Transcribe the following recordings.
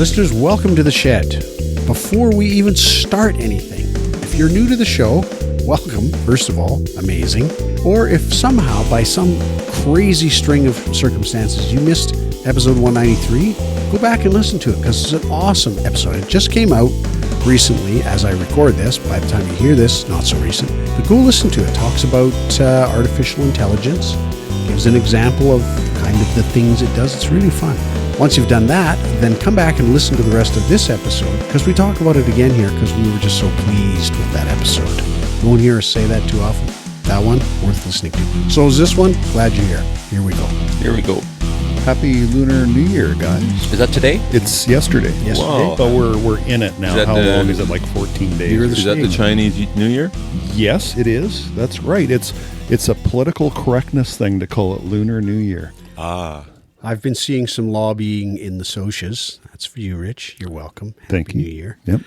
Listeners, welcome to the shed. Before we even start anything, if you're new to the show, welcome, first of all, amazing. Or if somehow, by some crazy string of circumstances, you missed episode 193, go back and listen to it because it's an awesome episode. It just came out recently as I record this. By the time you hear this, not so recent. But go listen to it. It talks about artificial intelligence, gives an example of kind of the things it does. It's really fun. Once you've done that, then come back and listen to the rest of this episode because we talk about it again here because we were just so pleased with that episode. You won't hear us say that too often. That one, worth listening to. So is this one? Glad you're here. Here we go. Here we go. Happy Lunar New Year, guys. Is that today? It's yesterday. Wow. But we're in it now. How long is it? Like 14 days? Is that the Chinese New Year? Yes, it is. That's right. It's a political correctness thing to call it Lunar New Year. Ah. I've been seeing some lobbying in the socias. That's for you, Rich. You're welcome. Thank you. New Year. Yep.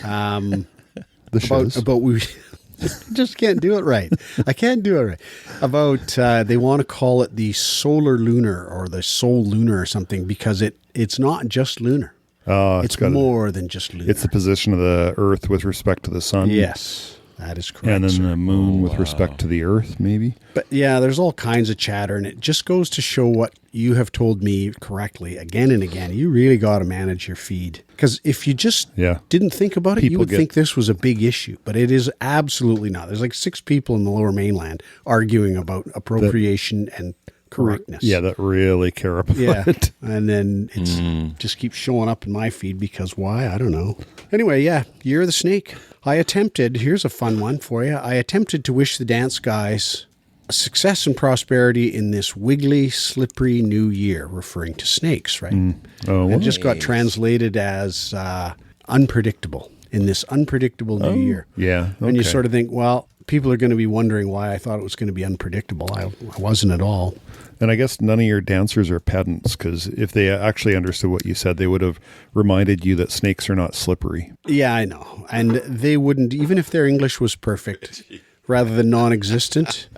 The shows. About we just can't do it right. I can't do it right. About they want to call it the solar lunar or the sol lunar or something because it's not just lunar. It's more than just lunar. It's the position of the Earth with respect to the sun. Yes, that is correct. And then the moon with respect to the Earth, maybe. But yeah, there's all kinds of chatter, and it just goes to show what you have told me correctly again and again. You really got to manage your feed. Because if you just didn't think about it, you would think this was a big issue. But it is absolutely not. There's like 6 people in the Lower Mainland arguing about appropriation and correctness. Yeah, that really care about it. And then it just keeps showing up in my feed because why? I don't know. Anyway, Year of the Snake. Here's a fun one for you. I attempted to wish the dance guys success and prosperity in this wiggly, slippery new year, referring to snakes, right? It just got translated as unpredictable in this unpredictable new year. Yeah. Okay. And you sort of think, well, people are going to be wondering why I thought it was going to be unpredictable. I wasn't at all. And I guess none of your dancers are pedants because if they actually understood what you said, they would have reminded you that snakes are not slippery. Yeah, I know. And they wouldn't, even if their English was perfect rather than non-existent,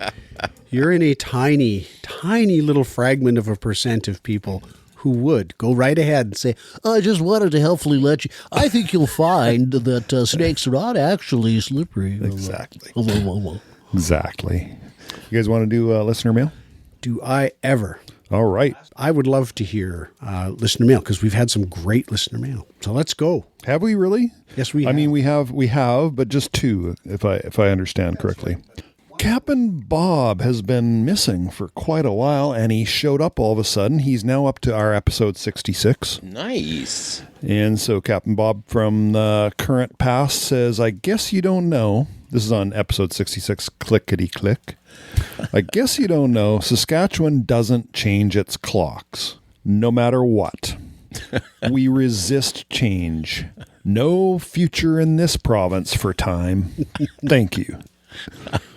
you're in a tiny, tiny little fragment of a % of people who would go right ahead and say, I just wanted to helpfully let you. I think you'll find that snakes are not actually slippery. Exactly. Exactly. You guys want to do listener mail? Do I ever? All right. I would love to hear listener mail because we've had some great listener mail. So let's go. Have we really? Yes, we have. I mean, we have, but just 2, if I understand correctly. Captain Bob has been missing for quite a while, and he showed up all of a sudden. He's now up to our episode 66. Nice. And so Captain Bob from the current past says, I guess you don't know. This is on episode 66, clickety-click. I guess you don't know, Saskatchewan doesn't change its clocks, no matter what. We resist change. No future in this province for time. Thank you.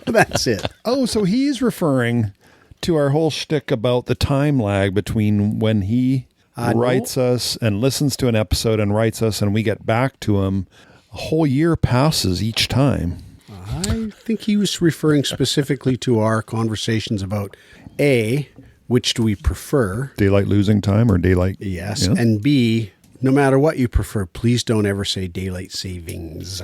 That's it. Oh, so he's referring to our whole shtick about the time lag between when he writes us and listens to an episode and writes us and we get back to him. A whole year passes each time. I think he was referring specifically to our conversations about A, which do we prefer? Daylight losing time or daylight? Yes. Yeah. And B, no matter what you prefer, please don't ever say daylight savings.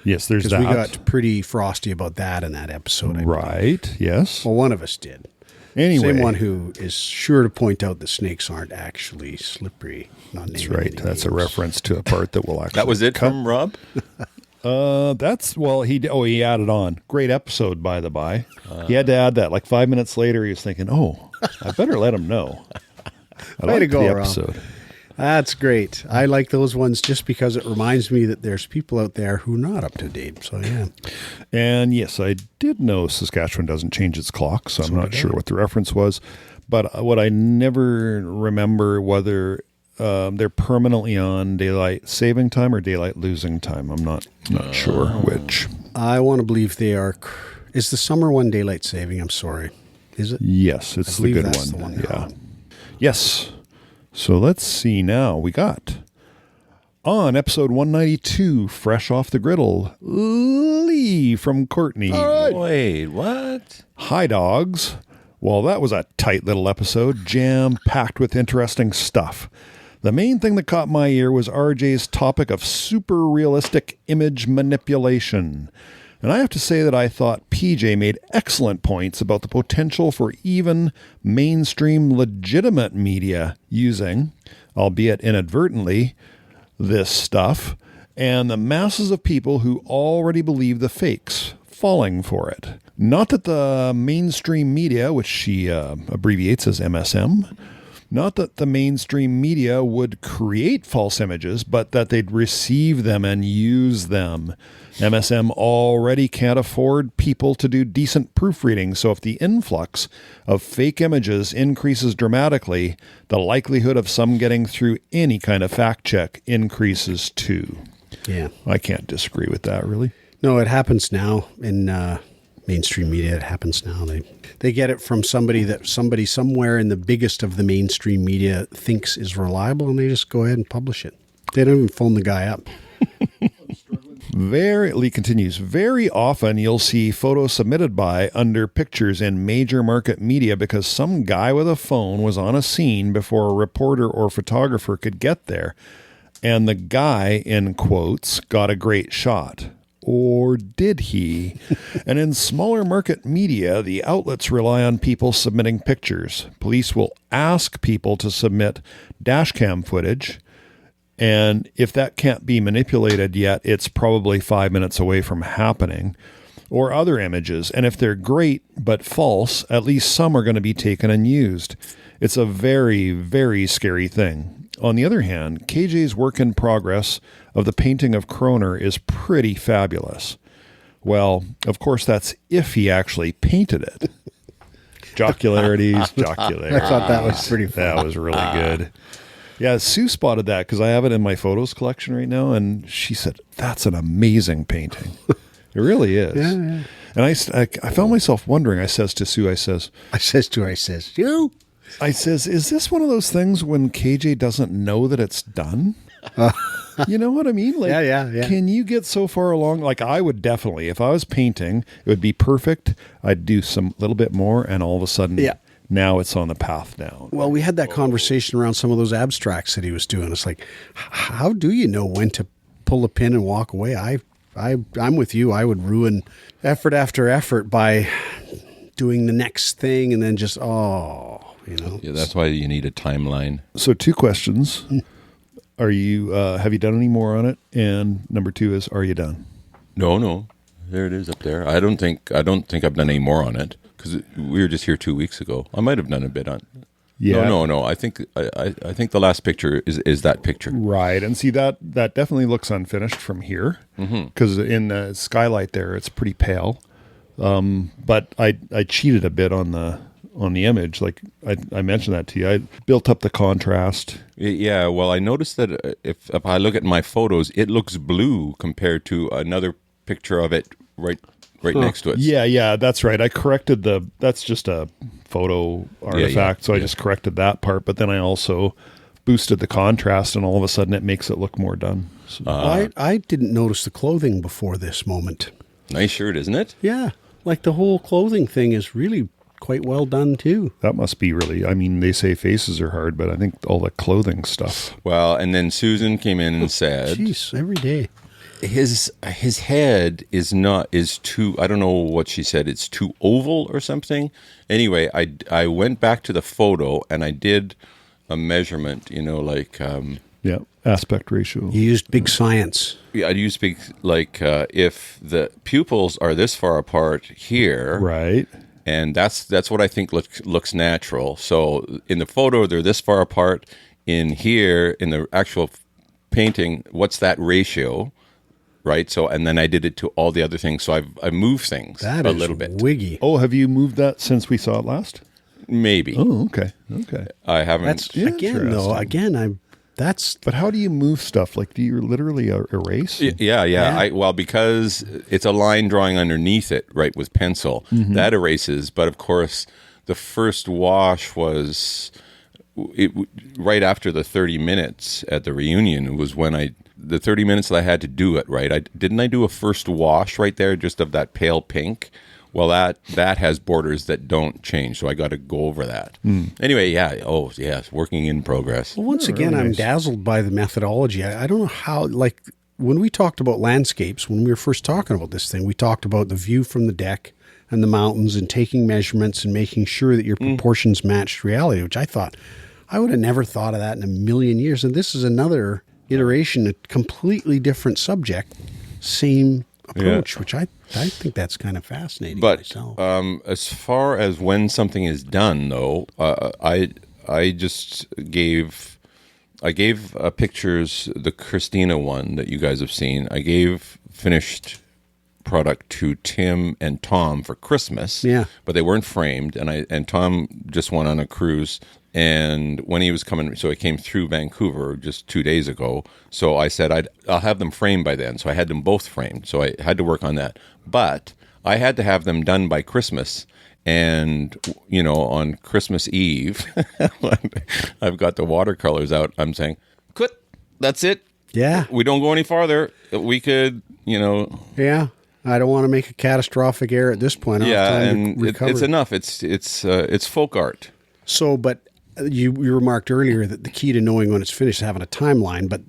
Yes, there's that. Because we got pretty frosty about that in that episode. Right, yes. Well, one of us did. Anyway. Same one who is sure to point out that snakes aren't actually slippery. That's right. That's a reference to a part that will actually That was it cut. from Rob? He added on. Great episode, by the by. He had to add that. Like 5 minutes later, he was thinking, I better let him know. Way to go, the episode. Rob. That's great. I like those ones just because it reminds me that there's people out there who are not up to date. So, yeah. And yes, I did know Saskatchewan doesn't change its clock, so I'm not sure what the reference was. But what I never remember whether they're permanently on daylight saving time or daylight losing time. I'm not sure which. I want to believe they are. Is the summer one daylight saving? I'm sorry. Is it? Yes, it's the good one. The one. Yeah. Yes. So let's see now. We got on episode 192, fresh off the griddle, Lee from Courtney. Right. Wait, what? Hi, dogs. Well, that was a tight little episode, jam-packed with interesting stuff. The main thing that caught my ear was RJ's topic of super realistic image manipulation. And I have to say that I thought PJ made excellent points about the potential for even mainstream legitimate media using, albeit inadvertently, this stuff, and the masses of people who already believe the fakes falling for it. Not that the mainstream media, which she abbreviates as MSM, not that the mainstream media would create false images, but that they'd receive them and use them. MSM already can't afford people to do decent proofreading, so if the influx of fake images increases dramatically, the likelihood of some getting through any kind of fact check increases too. Yeah. I can't disagree with that, really. No, it happens now in mainstream media. It happens now. They get it from somebody somewhere in the biggest of the mainstream media thinks is reliable, and they just go ahead and publish it. They don't even phone the guy up. Lee continues, very often you'll see photos submitted by under pictures in major market media because some guy with a phone was on a scene before a reporter or photographer could get there. And the guy, in quotes, got a great shot. Or did he? And in smaller market media, the outlets rely on people submitting pictures. Police will ask people to submit dash cam footage. And if that can't be manipulated yet, it's probably 5 minutes away from happening. Or other images. And if they're great but false, at least some are going to be taken and used. It's a very, very scary thing. On the other hand, KJ's work in progress of the painting of Kroner is pretty fabulous. Well, of course, that's if he actually painted it. Jocularities. I thought that was pretty fun. That was really good. Yeah, Sue spotted that because I have it in my photos collection right now, and she said, that's an amazing painting. It really is. Yeah. And I found myself wondering, I says to Sue, I says, you? I says, is this one of those things when KJ doesn't know that it's done? You know what I mean? Like, Yeah. Can you get so far along? Like I would definitely, if I was painting, it would be perfect. I'd do some little bit more, and all of a sudden, now it's on the path down. Well, we had that conversation around some of those abstracts that he was doing. It's like, how do you know when to pull a pin and walk away? I'm with you. I would ruin effort after effort by doing the next thing and then just, Yeah, that's why you need a timeline. So 2 questions. Are you, have you done any more on it? And number 2 is, are you done? No. There it is up there. I don't think I've done any more on it because we were just here 2 weeks ago. I might have done a bit on. Yeah. No. I think the last picture is that picture. Right. And see that definitely looks unfinished from here because in the skylight there, it's pretty pale. But I cheated a bit on the image. Like I mentioned that to you. I built up the contrast. Yeah. Well, I noticed that if I look at my photos, it looks blue compared to another picture of it right next to it. Yeah, that's right. I corrected that's just a photo artifact, so I just corrected that part, but then I also boosted the contrast, and all of a sudden it makes it look more done. So. I didn't notice the clothing before this moment. Nice shirt, isn't it? Yeah, like the whole clothing thing is really quite well done too. That must be really, I mean, they say faces are hard, but I think all the clothing stuff. Well, and then Susan came in and said, "Jeez, every day." His head is too, I don't know what she said, it's too oval or something. Anyway, I went back to the photo and I did a measurement, aspect ratio. You used big science. Yeah, I used big, if the pupils are this far apart here. Right. And that's what I think looks natural. So in the photo, they're this far apart. In here, in the actual painting, what's that ratio? Right. So, and then I did it to all the other things. So I moved things a little bit. Wiggy. Oh, have you moved that since we saw it last? Maybe. Oh, okay. I haven't. That's that's. But how do you move stuff? Like, do you literally erase? Yeah. Because it's a line drawing underneath it, right, with pencil. Mm-hmm. That erases. But of course, the first wash was right after the 30 minutes at the reunion was when the 30 minutes that I had to do it, right? Didn't I do a first wash right there just of that pale pink? Well, that has borders that don't change, so I got to go over that. Anyway, yeah. Oh, yes, working in progress. Well, once again, really I'm nice. dazzled by the methodology. I don't know how, like, when we talked about landscapes, when we were first talking about this thing, we talked about the view from the deck and the mountains and taking measurements and making sure that your proportions matched reality, which I thought, I would have never thought of that in a million years. And this is another iteration, a completely different subject, same approach, which I think that's kind of fascinating myself. But as far as when something is done, though, I just gave pictures, the Christina one that you guys have seen. I gave finished product to Tim and Tom for Christmas. Yeah. But they weren't framed, and Tom just went on a cruise. And when he was coming, so he came through Vancouver just 2 days ago. So I said I'll have them framed by then. So I had them both framed. So I had to work on that. But I had to have them done by Christmas. And, on Christmas Eve, I've got the watercolors out. I'm saying, quit. That's it. Yeah. We don't go any farther. We could, Yeah. I don't want to make a catastrophic error at this point. I'll have time and to recover. it's enough. It's folk art. So, but you remarked earlier that the key to knowing when it's finished is having a timeline. But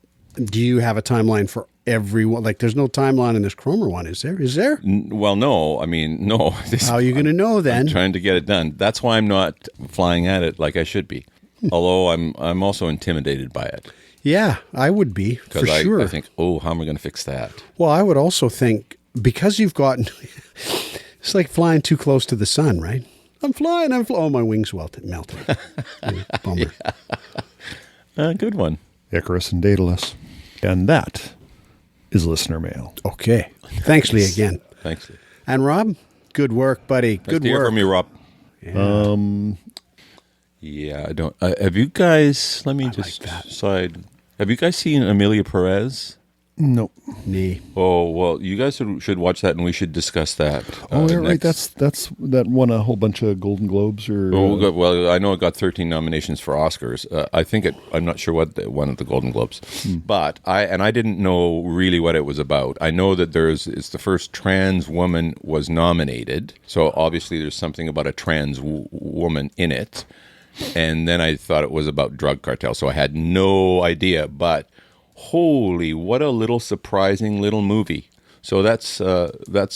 do you have a timeline for everyone? Like, there's no timeline in this Cromer one, is there? Is there? Well, no. I mean, no. How are you going to know then? I'm trying to get it done. That's why I'm not flying at it like I should be. Although I'm also intimidated by it. Yeah, I would be, for sure. I think, how am I going to fix that? Well, I would also think, because you've gotten, it's like flying too close to the sun, right? I'm flying. Oh, my wings melted. Bummer. Good one. Icarus and Daedalus. And that is listener mail. Okay. Thanks, Lee, again. Thanks. And Rob, good work, buddy. Nice Good to hear work. from you, Rob. Yeah. Yeah, I don't. Have you guys? Let me just decide. Have you guys seen Amelia Perez? Nope. Nee. Oh well, you guys should watch that, and we should discuss that. Oh, yeah, right. next. That's that won a whole bunch of Golden Globes or. Well, I know it got 13 nominations for Oscars. I think I'm not sure what one of the Golden Globes, but I didn't know really what it was about. I know that it's the first trans woman was nominated, so obviously there's something about a trans woman in it. And then I thought it was about drug cartel, so I had no idea. But holy, what a little surprising little movie! So that's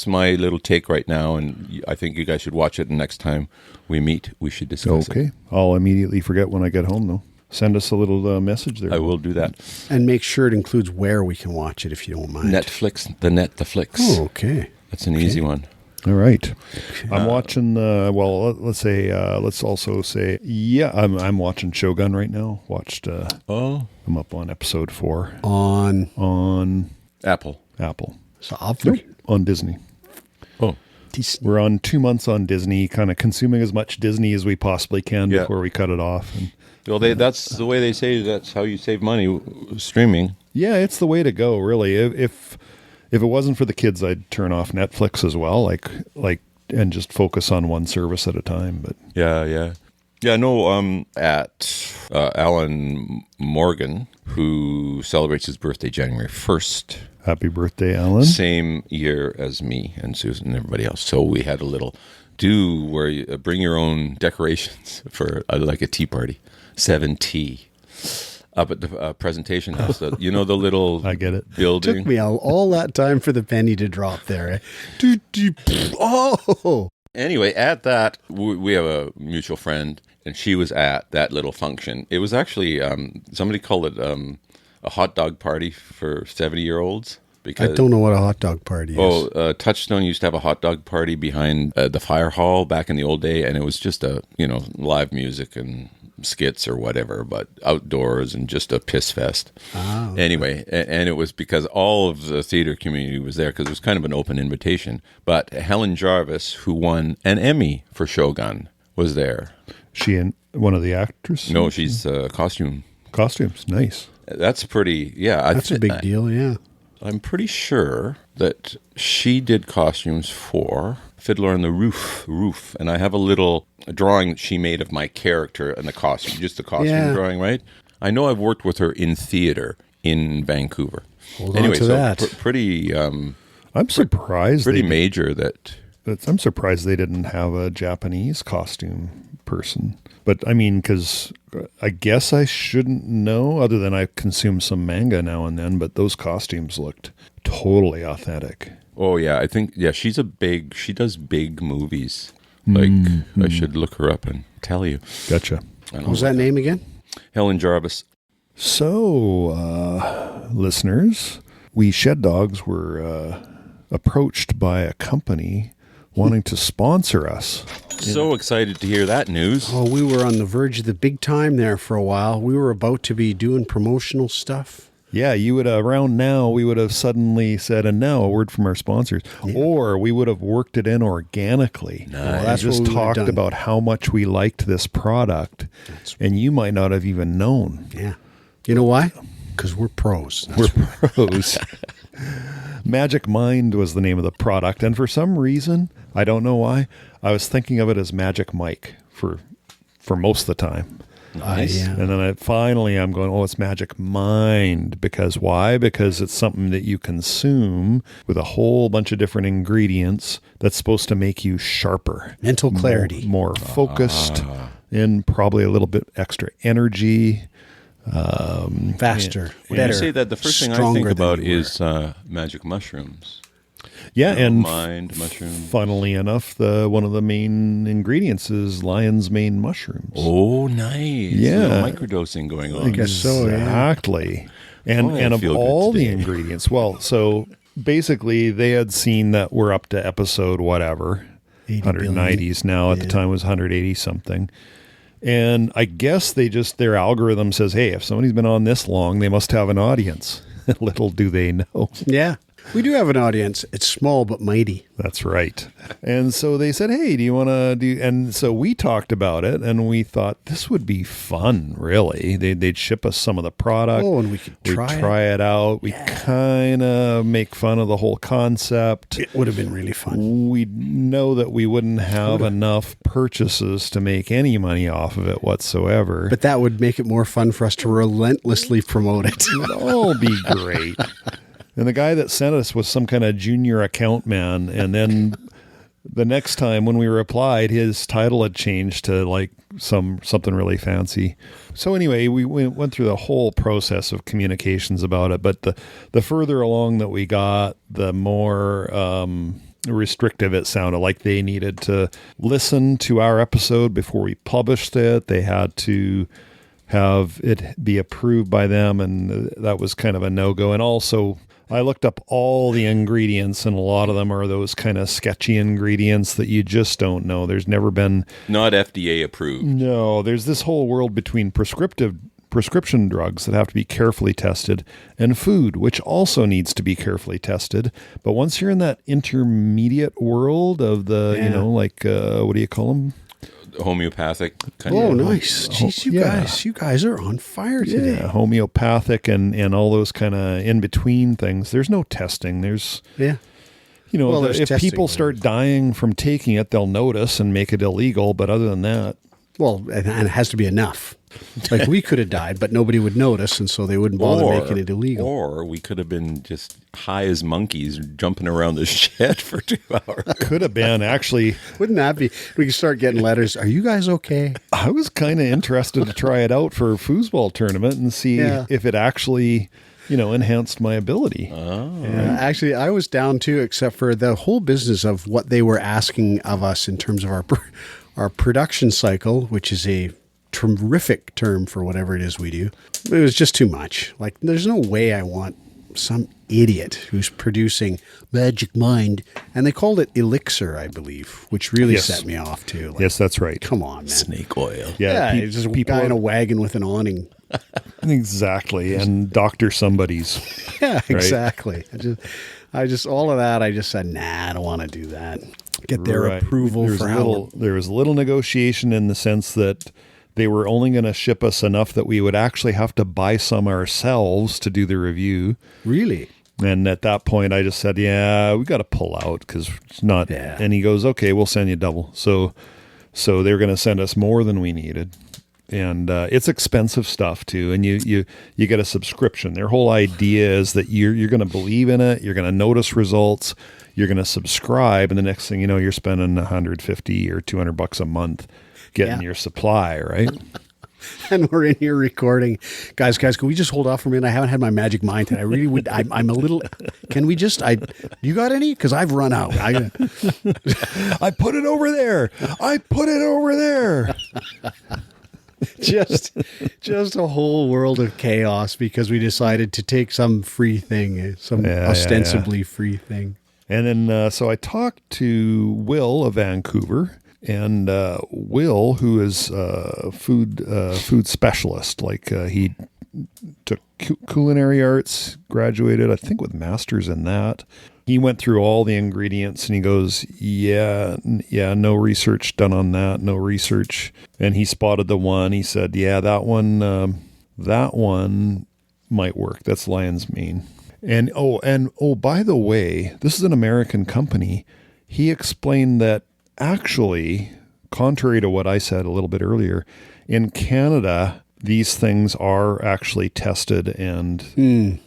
my little take right now, and I think you guys should watch it. And next time we meet, we should discuss it. Okay, I'll immediately forget when I get home, though. Send us a little message there. I will do that. And make sure it includes where we can watch it, if you don't mind. Netflix, the flicks. Oh, okay. That's an easy one. All right. I'm watching let's also say, I'm watching Shogun right now. I'm up on episode 4 on Apple. So Nope. On Disney. Oh, we're on 2 months on Disney, kind of consuming as much Disney as we possibly can before we cut it off. And well, that's the way they say that's how you save money streaming. Yeah, it's the way to go, really. If it wasn't for the kids, I'd turn off Netflix as well, like, and just focus on one service at a time. But yeah. No. At Alan Morgan, who celebrates his birthday January 1st. Happy birthday, Alan! Same year as me and Susan and everybody else. So we had a little where you bring your own decorations for like a tea party, 7T. Up at the presentation house, the little I get it. building. Took me all that time for the penny to drop there. Oh! Anyway, at that, we have a mutual friend, and she was at that little function. It was actually, somebody called it a hot dog party for 70-year-olds. I don't know what a hot dog party is. Touchstone used to have a hot dog party behind the fire hall back in the old day, and it was just live music and skits or whatever, but outdoors and just a piss fest. Oh, okay. Anyway, and it was because all of the theater community was there because it was kind of an open invitation. But Helen Jarvis, who won an Emmy for Shogun, was there. She and one of the actors? No, she's costumes. Nice. That's pretty, yeah. That's a big deal, yeah. I'm pretty sure that she did costumes for Fiddler on the Roof, and I have a little drawing that she made of my character and the costume, just the costume drawing, right? I know I've worked with her in theater in Vancouver. Hold on to that. Pretty. I'm surprised. Pretty major that I'm surprised they didn't have a Japanese costume person. But I mean, because I guess I shouldn't know, other than I consume some manga now and then, but those costumes looked totally authentic. Oh, yeah. I think, she does big movies. Like, I should look her up and tell you. Gotcha. What was that name again? Helen Jarvis. So, listeners, we Shed Dogs were approached by a company wanting to sponsor us. So excited to hear that news. Oh, we were on the verge of the big time there for a while. We were about to be doing promotional stuff. Yeah, you would around now, we would have suddenly said, and now a word from our sponsors. Yeah. Or we would have worked it in organically. Nice. Well, that's just talked about how much we liked this product, and you might not have even known. Yeah. You know why? Because we're pros. We're pros. Magic Mind was the name of the product, and for some reason, I don't know why, I was thinking of it as Magic Mike for most of the time. Nice. Yeah. And then I'm going, oh, it's Magic Mind. Because why? Because it's something that you consume with a whole bunch of different ingredients that's supposed to make you sharper. Mental clarity. More focused, and probably a little bit extra energy. Faster. When better, you say that, the first thing I think about is magic mushrooms. Yeah, and mind mushrooms. Funnily enough, one of the main ingredients is lion's mane mushrooms. Oh, nice. Yeah. Microdosing going on. I guess so, yeah. Exactly. And of all the ingredients, well, so basically they had seen that we're up to episode whatever, 190s now. At the time it was 180 something. And I guess their algorithm says, hey, if somebody's been on this long, they must have an audience. Little do they know. Yeah. We do have an audience. It's small but mighty. That's right. And so they said, hey, do you want to do... And so we talked about it, and we thought this would be fun, really. They'd ship us some of the product. Oh, and we could try it out. We kind of make fun of the whole concept. It would have been really fun. We know that we wouldn't have enough purchases to make any money off of it whatsoever. But that would make it more fun for us to relentlessly promote it. It would all be great. And the guy that sent us was some kind of junior account man. And then the next time when we replied, his title had changed to like something really fancy. So anyway, we went through the whole process of communications about it. But the further along that we got, the more restrictive it sounded. Like they needed to listen to our episode before we published it. They had to have it be approved by them. And that was kind of a no-go. And also... I looked up all the ingredients, and a lot of them are those kind of sketchy ingredients that you just don't know. There's never been... Not FDA approved. No, there's this whole world between prescription drugs that have to be carefully tested and food, which also needs to be carefully tested. But once you're in that intermediate world of the, what do you call them? Homeopathic kind of. Nice. Jeez, you guys are on fire today. Yeah, homeopathic and all those kind of in between things. There's no testing. There's if people start dying from taking it, they'll notice and make it illegal. But other than that, well, and it has to be enough. Like we could have died, but nobody would notice, and so they wouldn't bother making it illegal. Or we could have been just high as monkeys jumping around the shed for 2 hours. Could have been, actually. Wouldn't that be? We could start getting letters. Are you guys okay? I was kind of interested to try it out for a foosball tournament and see if it actually... enhanced my ability. Oh. Yeah, actually, I was down too, except for the whole business of what they were asking of us in terms of our production cycle, which is a terrific term for whatever it is we do. It was just too much. Like, there's no way I want some idiot who's producing Magic Mind. And they called it Elixir, I believe, which really set me off too. Like, yes, that's right. Come on, man. Snake oil. Yeah, just a guy in a wagon with an awning. Exactly. And Dr. Somebody's. Yeah, exactly. I just all of that, I just said, nah, I don't want to do that. Get their approval for how... There was a little negotiation in the sense that they were only going to ship us enough that we would actually have to buy some ourselves to do the review. Really? And at that point, I just said, yeah, we got to pull out because it's not... Yeah. And he goes, okay, we'll send you double. So they were going to send us more than we needed. And it's expensive stuff too, and you get a subscription. Their whole idea is that you're going to believe in it, you're going to notice results, you're going to subscribe, and the next thing you know, you're spending $150 or $200 a month getting your supply, right? And we're in here recording. Guys, can we just hold off for a minute? I haven't had my magic mind today. I really would. I'm a little. Can we just? You got any? Because I've run out. I put it over there. I put it over there. just a whole world of chaos because we decided to take some free thing, some ostensibly free thing. And then, so I talked to Will of Vancouver. And Will, who is a food specialist, like he took culinary arts, graduated, I think, with masters in that. He went through all the ingredients and he goes, yeah, no research done on that, no research. And he spotted the one. He said, yeah, that one might work. That's lion's mane. And by the way, this is an American company. He explained that actually, contrary to what I said a little bit earlier, in Canada, these things are actually tested and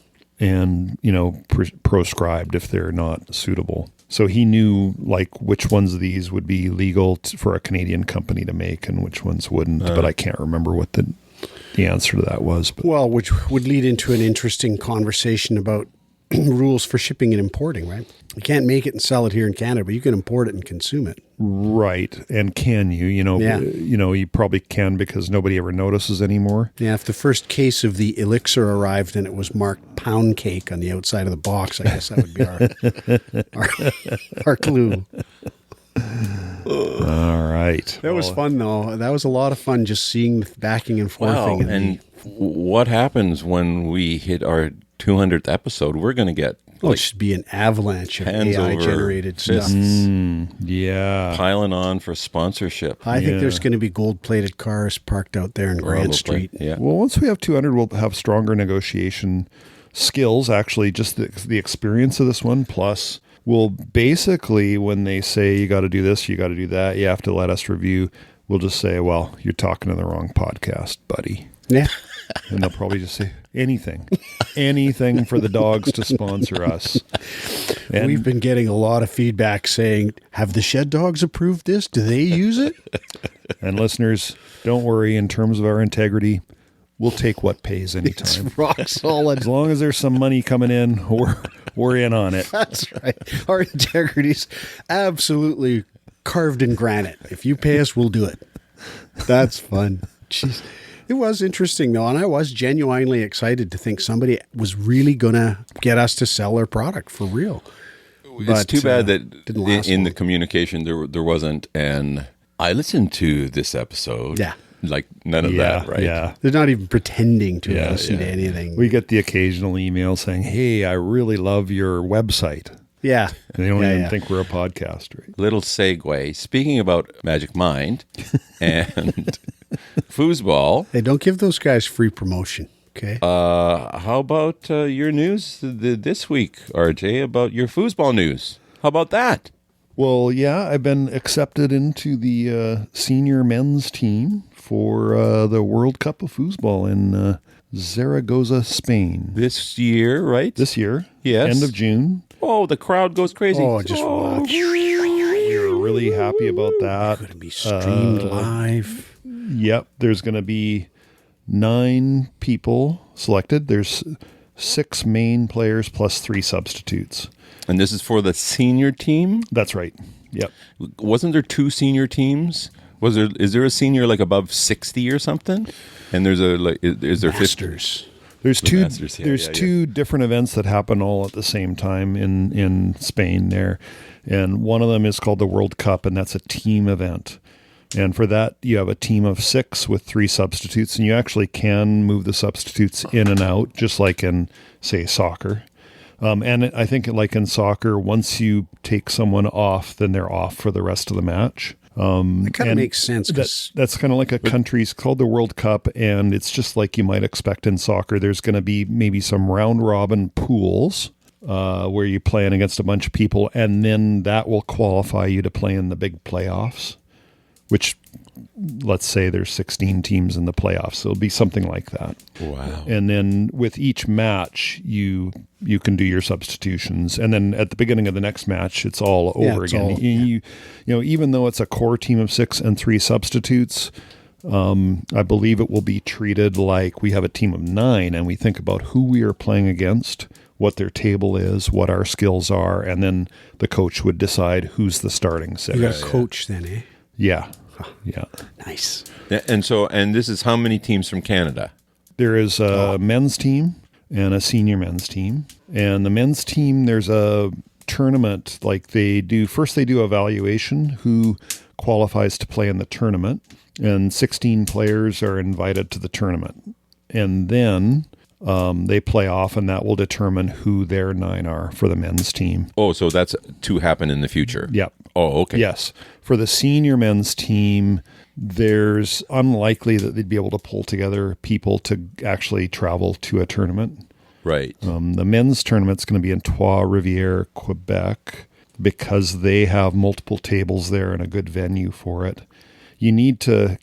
proscribed if they're not suitable. So he knew like which ones of these would be legal for a Canadian company to make and which ones wouldn't. But I can't remember what the answer to that was. But. Well, which would lead into an interesting conversation about rules for shipping and importing, right? You can't make it and sell it here in Canada, but you can import it and consume it. Right. And can you? You probably can because nobody ever notices anymore. Yeah, if the first case of the elixir arrived and it was marked pound cake on the outside of the box, I guess that would be our clue. All right. That was fun, though. That was a lot of fun just seeing the backing and forth thing. And what happens when we hit our 200th episode? We're going to get it should be an avalanche of AI-generated stuff. Piling on for sponsorship. I think there's going to be gold-plated cars parked out there in Grant Street. Yeah. Well, once we have 200, we'll have stronger negotiation skills, actually, just the experience of this one, plus we'll basically, when they say you got to do this, you got to do that, you have to let us review, we'll just say, well, you're talking to the wrong podcast, buddy. Yeah. And they'll probably just say anything for the dogs to sponsor us. And we've been getting a lot of feedback saying, have the Shed Dogs approved this? Do they use it? And listeners, don't worry. In terms of our integrity, we'll take what pays anytime. It's rock solid. As long as there's some money coming in, we're in on it. That's right. Our integrity's absolutely carved in granite. If you pay us, we'll do it. That's fun. Jeez. It was interesting, though, and I was genuinely excited to think somebody was really going to get us to sell their product for real. It's too bad that in the communication there wasn't I listened to this episode. Yeah. Like none of that, right? Yeah. They're not even pretending to listen to anything. We get the occasional email saying, hey, I really love your website. Yeah. And they don't even think we're a podcast, right? Little segue. Speaking about Magic Mind and foosball. Hey, don't give those guys free promotion, okay? How about your news this week, RJ, about your foosball news? How about that? Well, yeah, I've been accepted into the senior men's team for the World Cup of Foosball in Zaragoza, Spain. This year, right? This year. Yes. End of June. Oh, the crowd goes crazy. Oh, just watch. We were really happy about that. Going to be streamed live. Yep. There's going to be 9 people selected. There's 6 main players plus 3 substitutes. And this is for the senior team? That's right. Yep. Wasn't there 2 senior teams? Is there a senior like above 60 or something? And there's is there Masters. 50? There's the two different events that happen all at the same time in Spain there. And one of them is called the World Cup, and that's a team event. And for that, you have a team of 6 with 3 substitutes, and you actually can move the substitutes in and out, just like in, say, soccer. And I think like in soccer, once you take someone off, then they're off for the rest of the match. It kind of makes sense. That's kind of like a country's called the World Cup, and it's just like you might expect in soccer. There's going to be maybe some round-robin pools where you're playing against a bunch of people, and then that will qualify you to play in the big playoffs, which let's say there's 16 teams in the playoffs. So it'll be something like that. Wow. And then with each match, you can do your substitutions. And then at the beginning of the next match, it's all over again. You know, even though it's a core team of 6 and 3 substitutes, I believe it will be treated like we have a team of 9 and we think about who we are playing against, what their table is, what our skills are, and then the coach would decide who's the starting 6. You got a coach then, eh? Yeah. Yeah. Nice. And this is how many teams from Canada? There is a men's team and a senior men's team. And the men's team, there's a tournament, like they do evaluation, who qualifies to play in the tournament, and 16 players are invited to the tournament. And then they play off, and that will determine who their 9 are for the men's team. Oh, so that's to happen in the future? Yep. Oh, okay. Yes. For the senior men's team, there's unlikely that they'd be able to pull together people to actually travel to a tournament. Right. The men's tournament's going to be in Trois-Rivières, Quebec, because they have multiple tables there and a good venue for it. You need to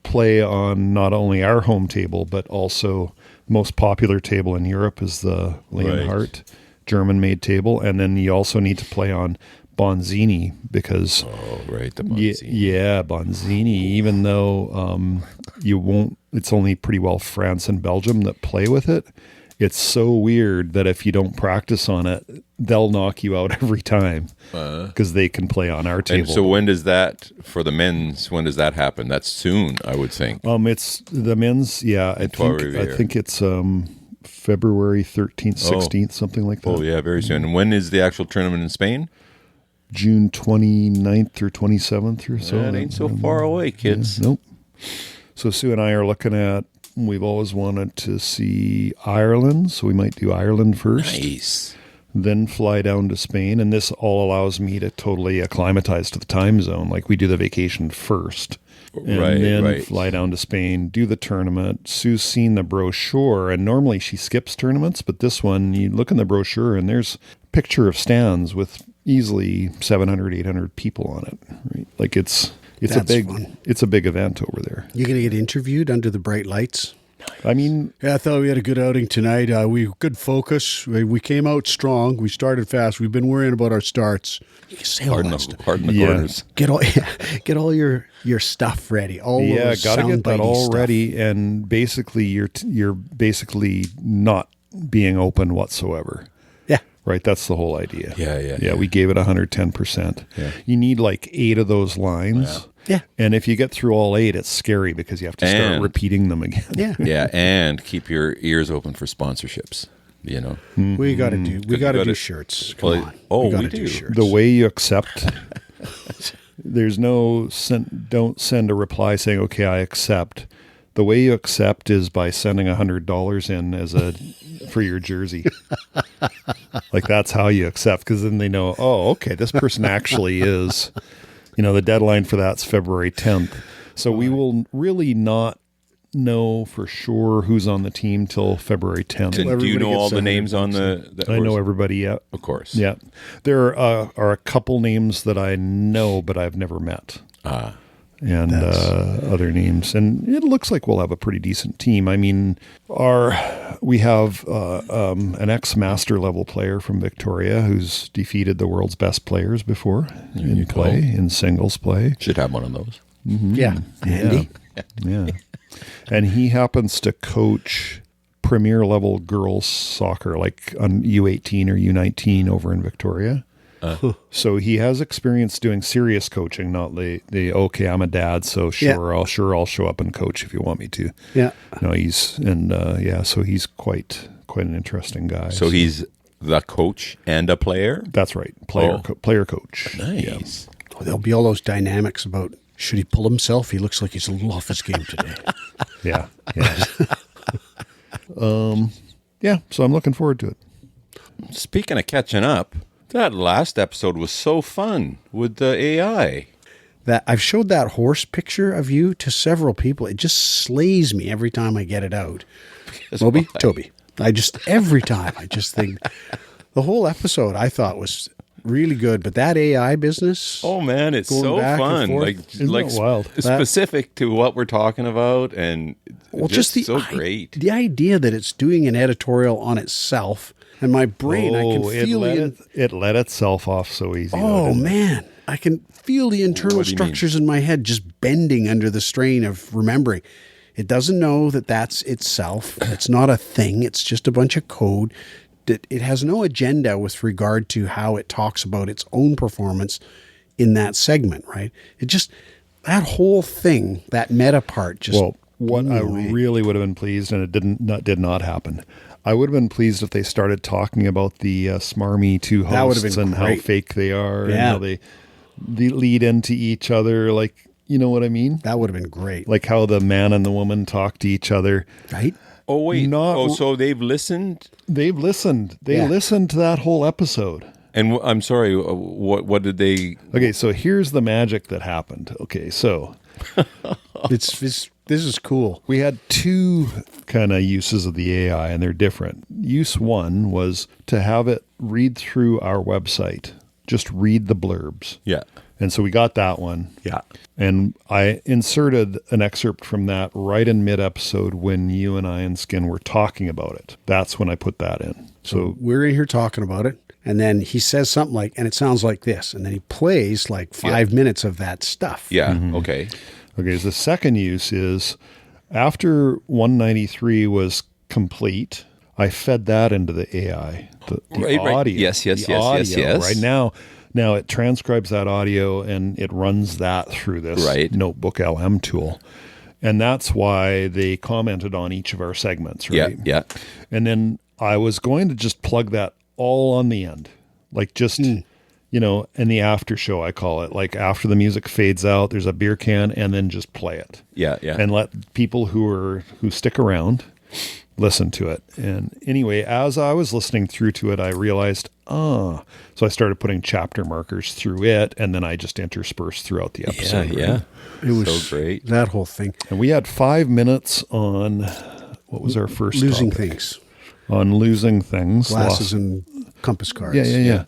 play on not only our home table, but also the most popular table in Europe is the Leonhardt German-made table. And then you also need to play on Bonzini because... Oh, right, the Bonzini. Yeah, Bonzini, even though it's only pretty well France and Belgium that play with it. It's so weird that if you don't practice on it, they'll knock you out every time because they can play on our table. And so when does that, for the men's, when does that happen? That's soon, I would think. It's the men's, yeah. I think it's February 13th, 16th, something like that. Oh, yeah, very soon. And when is the actual tournament in Spain? June 29th or 27th or so. That ain't so far away, kids. Yeah, nope. So Sue and I are looking at, we've always wanted to see Ireland, so we might do Ireland first. Nice. Then fly down to Spain, and this all allows me to totally acclimatize to the time zone. Like we do the vacation first, and then fly down to Spain, do the tournament. Sue's seen the brochure, and normally she skips tournaments, but this one, you look in the brochure, and there's a picture of stands with easily 700, 800 people on it. Right? Like it's a big event over there. You going to get interviewed under the bright lights? I mean... Yeah, I thought we had a good outing tonight. Good focus. We came out strong. We started fast. We've been worrying about our starts. You can say all that stuff. Pardon the corners. Get all your stuff ready. All got to get that all stuff ready. And basically, you're basically not being open whatsoever. Yeah. Right, that's the whole idea. Yeah. We gave it 110%. Yeah. You need like 8 of those lines. Yeah. And if you get through all 8, it's scary because you have to start repeating them again. Yeah. Yeah, and keep your ears open for sponsorships, you know. We got to do shirts. Come on. We do do. shirts. The way you accept, there's no, don't send a reply saying, okay, I accept. The way you accept is by sending $100 in for your jersey. Like that's how you accept, because then they know, oh, okay, this person actually is. The deadline for that's February 10th. So we will really not know for sure who's on the team till February 10th. And do you know all the names on the I know everybody yet. Of course. Yeah. There are a couple names that I know, but I've never met. And other names. And it looks like we'll have a pretty decent team. I mean, we have an ex-master level player from Victoria who's defeated the world's best players before in singles play. Should have one of those. Mm-hmm. Yeah. Handy. Yeah. And he happens to coach premier level girls soccer, like on U18 or U19 over in Victoria. So he has experience doing serious coaching, not the okay, I'm a dad, so I'll show up and coach if you want me to. Yeah. No, so he's quite an interesting guy. So he's the coach and a player? That's right. Player coach. Nice. Yeah. There'll be all those dynamics about should he pull himself? He looks like he's a little off his game today. Yeah. So I'm looking forward to it. Speaking of catching up, that last episode was so fun with the AI. That I've showed that horse picture of you to several people. It just slays me every time I get it out. Toby. Every time I just think the whole episode I thought was really good. But that AI business, Oh man, it's Going so back and fun. forth. Like Isn't like that wild? specific to what we're talking about, and just so great. the idea that it's doing an editorial on itself, and my brain, I can feel it let itself off so easy. though, Oh didn't it? man, I can feel the internal What do you mean? structures in my head just bending under the strain of remembering. It doesn't know that that's itself. It's not a thing. It's just a bunch of code. It has no agenda with regard to how it talks about its own performance in that segment, right? It just, that whole thing, that meta part just... Well, what blew I me away. really would have been pleased, and it did not happen. I would have been pleased if they started talking about the smarmy two That would have hosts been and how great. fake they are, and Yeah. how they lead into each other. Like, you know what I mean? That would have been great, Like how the man and the woman talk to each other. right? Oh wait, Not- so they've listened. They've listened. They Yeah. listened to that whole episode. And I'm sorry, what did they? Okay, so here's the magic that happened. Okay, so This is cool. we had two kind of uses of the AI, and they're different. Use one was to have it read through our website, just read the blurbs. Yeah, And so we got that one. yeah. And I inserted an excerpt from that right in mid-episode when you and I and Skin were talking about it. That's when I put that in. So We're in here talking about it, and then he says something like, and it sounds like this, and then he plays like 5 minutes of that stuff. Yeah. Okay. okay, the second use is after 193 was complete, I fed that into the AI, the Right, right. audio. Yes, yes, the yes, audio. yes, yes. Right now it transcribes that audio and it runs that through this Right. Notebook LM tool. And that's why they commented on each of our segments, right? Yeah, yeah. And then I was going to just plug that all on the end, like just, in the after show, I call it, like after the music fades out, there's a beer can, and then just play it. Yeah, yeah. And let people who stick around listen to it. And anyway, as I was listening through to it, I realized, so I started putting chapter markers through it, and then I just interspersed throughout the yeah, episode. right? yeah. It was so great. that whole thing. And we had 5 minutes on, what was our first Losing topic? things, On losing things. glasses and compass cards. Yeah.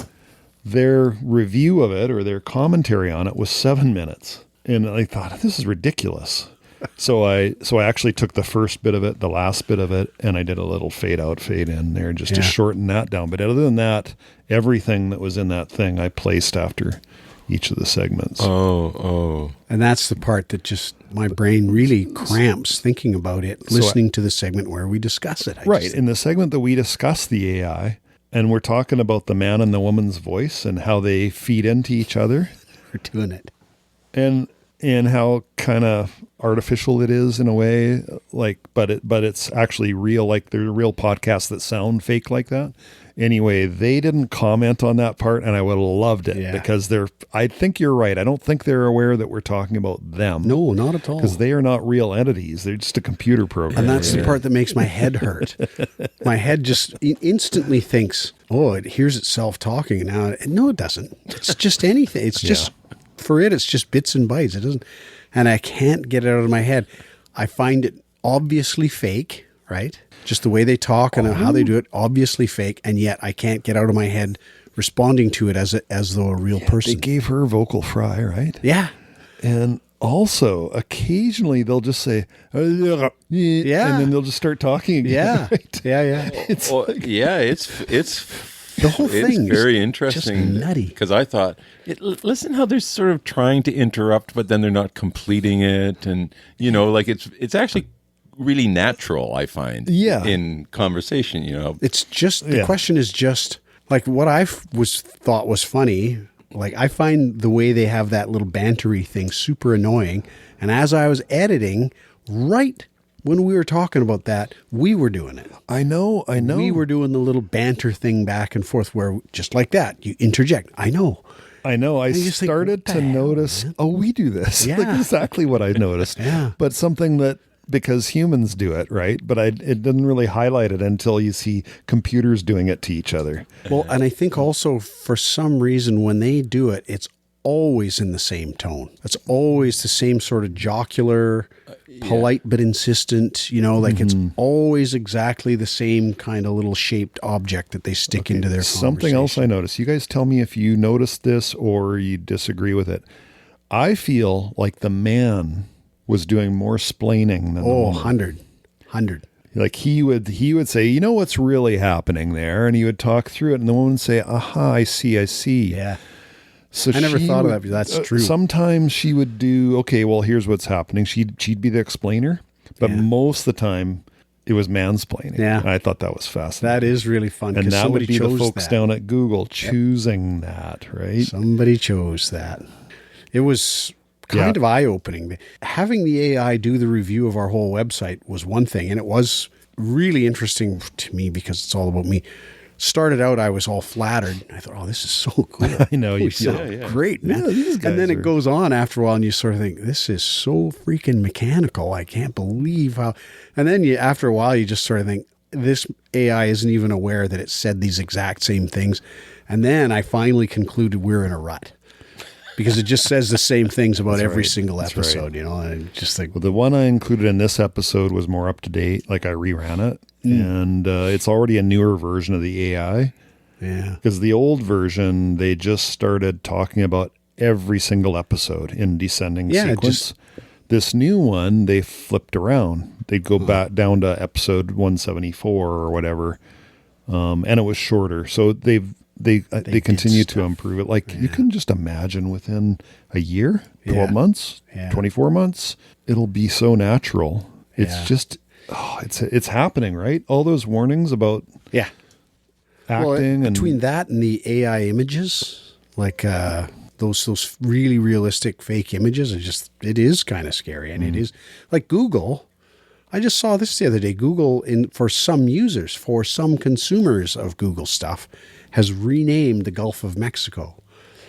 Their review of it or their commentary on it was 7 minutes. And I thought, this is ridiculous. So I actually took the first bit of it, the last bit of it, and I did a little fade out, fade in there just to Yeah. shorten that down. But other than that, everything that was in that thing I placed after each of the segments. Oh. And that's the part that just my brain really cramps thinking about it, listening to the segment where we discuss it. I Right. just- In the segment that we discuss the AI, and we're talking about the man and the woman's voice and how they feed into each other. we're doing it. And how kind of artificial it is in a way, like, but it's actually real. Like there are real podcasts that sound fake like that. Anyway, they didn't comment on that part, and I would have loved it because I think you're right. I don't think they're aware that we're talking about them. No, not at all. Because they are not real entities. They're just a computer program. And that's the part that makes my head hurt. My head just instantly thinks, oh, it hears itself talking now. No, it doesn't. It's just anything. It's just, for it, it's just bits and bytes. It doesn't, and I can't get it out of my head. I find it obviously fake, right? Just the way they talk and how they do it, obviously fake. And yet I can't get out of my head responding to it as though a real person. They gave her vocal fry, right? Yeah. And also, occasionally they'll just say, yeah, and then they'll just start talking again. Yeah. Right? Yeah. It's It's The whole thing It's very is interesting. just nutty. Because I thought, listen how they're sort of trying to interrupt, but then they're not completing it, and like it's actually really natural. I find, in conversation, It's just the question is just like what I thought was funny. Like I find the way they have that little bantery thing super annoying. And as I was editing, right when we were talking about that, we were doing it. I know. We were doing the little banter thing back and forth where just like that, you interject. I know. I you just think, started what the to hell, notice, man? we do this. Yeah. Like exactly what I noticed. Yeah. But something that, because humans do it, right? But it didn't really highlight it until you see computers doing it to each other. Well, and I think also for some reason when they do it, it's always in the same tone. It's always the same sort of jocular, polite but insistent, like it's always exactly the same kind of little shaped object that they stick into their Something else I noticed. You guys tell me if you noticed this or you disagree with it. I feel like the man was doing more splaining than the woman. 100. Like he would say, what's really happening there? And he would talk through it and the woman would say, aha, I see. Yeah. So I never thought of that, but that's true. Sometimes she would do, okay, well, here's what's happening. She'd be the explainer, but most of the time it was mansplaining. Yeah. And I thought that was fascinating. That is really fun. And that would be the folks that. down at Google choosing that, right? Somebody chose that. It was kind of eye-opening. Having the AI do the review of our whole website was one thing, and it was really interesting to me because it's all about me. Started out, I was all flattered. I thought, oh, this is so cool. I know. You sound great, man. Yeah, these guys and then it goes on after a while, and you sort of think, this is so freaking mechanical. I can't believe how... And then after a while, you just sort of think, this AI isn't even aware that it said these exact same things. And then I finally concluded we're in a rut. Because it just says the same things about every single episode, and just like... Well, the one I included in this episode was more up to date. Like I reran it. And it's already a newer version of the AI. Yeah. Because the old version, they just started talking about every single episode in descending sequence. This new one, they flipped around. They'd go back down to episode 174 or whatever. And it was shorter. So they continue to improve it. Like you can just imagine within a year, 12 months, 24 months, it'll be so natural. It's just... Oh, it's happening, right? All those warnings about acting between that and the AI images, like those really realistic fake images, it is kind of scary, and it is like Google. I just saw this the other day. Google, for some users, for some consumers of Google stuff, has renamed the Gulf of Mexico.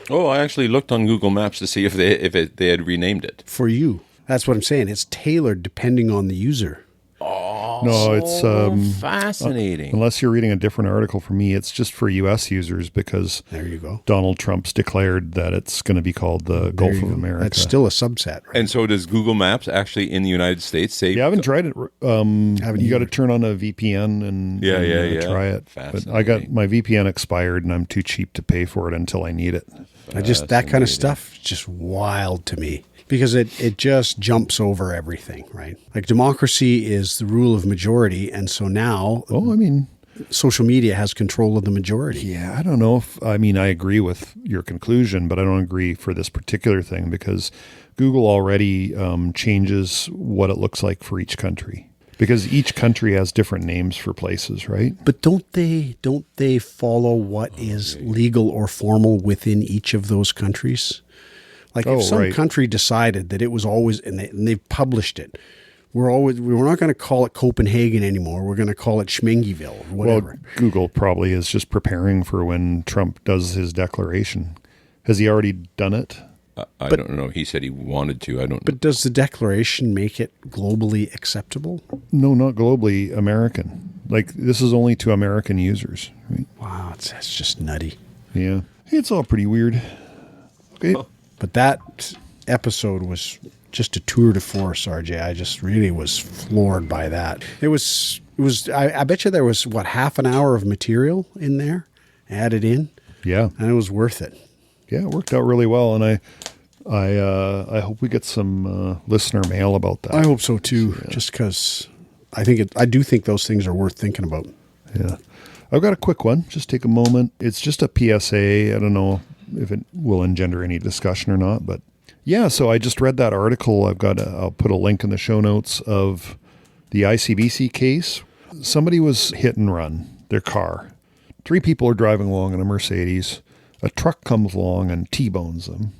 Oh, I actually looked on Google Maps to see if they had renamed it for you. That's what I'm saying. It's tailored depending on the user. Oh, no, it's fascinating. Unless you're reading a different article from me, it's just for U.S. users because there you go. Donald Trump's declared that it's going to be called the Gulf of America. That's still a subset, right? And so does Google Maps actually in the United States say... Yeah, I haven't tried it. You got to turn on a VPN and try it. But I got my VPN expired and I'm too cheap to pay for it until I need it. That kind of stuff, just wild to me. Because it just jumps over everything, right? Like democracy is the rule of majority, and so now... Oh, I mean... social media has control of the majority. Yeah, I don't know if... I mean, I agree with your conclusion, but I don't agree for this particular thing because Google already changes what it looks like for each country. Because each country has different names for places, right? But don't they follow what is legal or formal within each of those countries? Like if some country decided that it was always, and they published it, we're not going to call it Copenhagen anymore. We're going to call it Schmengeville or whatever. Well, Google probably is just preparing for when Trump does his declaration. Has he already done it? I don't know. He said he wanted to. I don't know. But does the declaration make it globally acceptable? No, not globally. American. Like this is only to American users. Right? Wow, that's just nutty. Yeah, it's all pretty weird. Okay. Huh. But that episode was just a tour de force, RJ. I just really was floored by that. It was. I bet you there was half an hour of material in there added in. Yeah, and it was worth it. Yeah, it worked out really well, and I hope we get some listener mail about that. I hope so too. Yeah. Just because I do think those things are worth thinking about. Yeah, I've got a quick one. Just take a moment. It's just a PSA. I don't know if it will engender any discussion or not, but yeah, so I just read that article. I'll put a link in the show notes of the ICBC case. Somebody was hit and run their car. 3 people are driving along in a Mercedes. A truck comes along and T-bones them,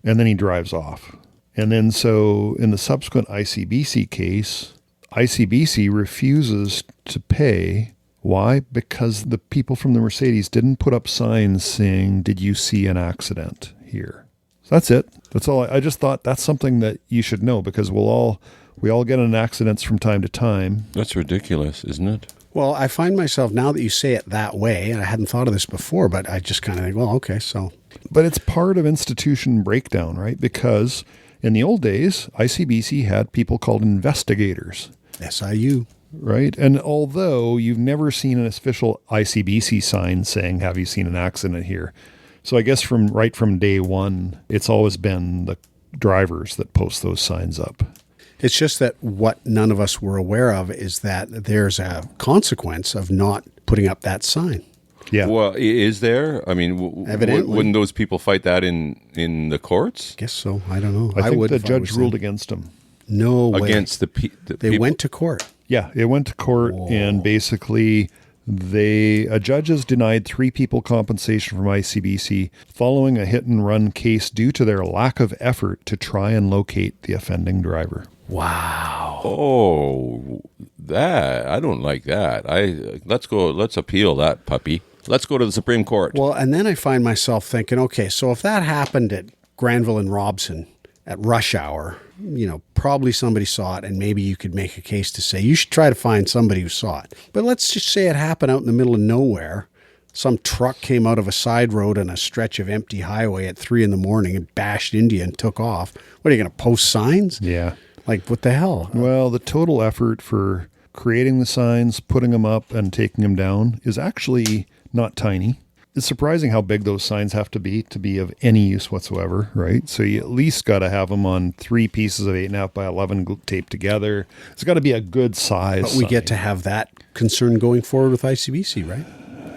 and then he drives off. And then so in the subsequent ICBC case, ICBC refuses to pay. Why? Because the people from the Mercedes didn't put up signs saying, "Did you see an accident here?" So that's it. That's all. I just thought that's something that you should know because we all get in accidents from time to time. That's ridiculous, isn't it? Well, I find myself, now that you say it that way, and I hadn't thought of this before, but I just kind of think, well, okay, so But it's part of institution breakdown, right? Because in the old days, ICBC had people called investigators. SIU. Right. And although you've never seen an official ICBC sign saying, have you seen an accident here? So I guess from day one, it's always been the drivers that post those signs up. It's just that what none of us were aware of is that there's a consequence of not putting up that sign. Yeah. Well, is there? I mean, Evidently. wouldn't those people fight that in the courts? Guess so. I don't know. I think would the if I judge was ruled them. against them. No way. Against the They people? went to court. Yeah, it went to court, and basically a judge has denied 3 people compensation from ICBC following a hit and run case due to their lack of effort to try and locate the offending driver. Wow. Oh, that I don't like that. Let's appeal that puppy. Let's go to the Supreme Court. Well, and then I find myself thinking, okay, so if that happened at Granville and Robson at rush hour, probably somebody saw it, and maybe you could make a case to say you should try to find somebody who saw it. But let's just say it happened out in the middle of nowhere. Some truck came out of a side road on a stretch of empty highway at 3 a.m. and bashed into you and took off. What, are you going to post signs? Yeah. Like, what the hell? Well, the total effort for creating the signs, putting them up, and taking them down is actually not tiny. It's surprising how big those signs have to be of any use whatsoever, right? So you at least got to have them on 3 pieces of 8.5 by 11 taped together. It's got to be a good size. But we get to have that concern going forward with ICBC, right?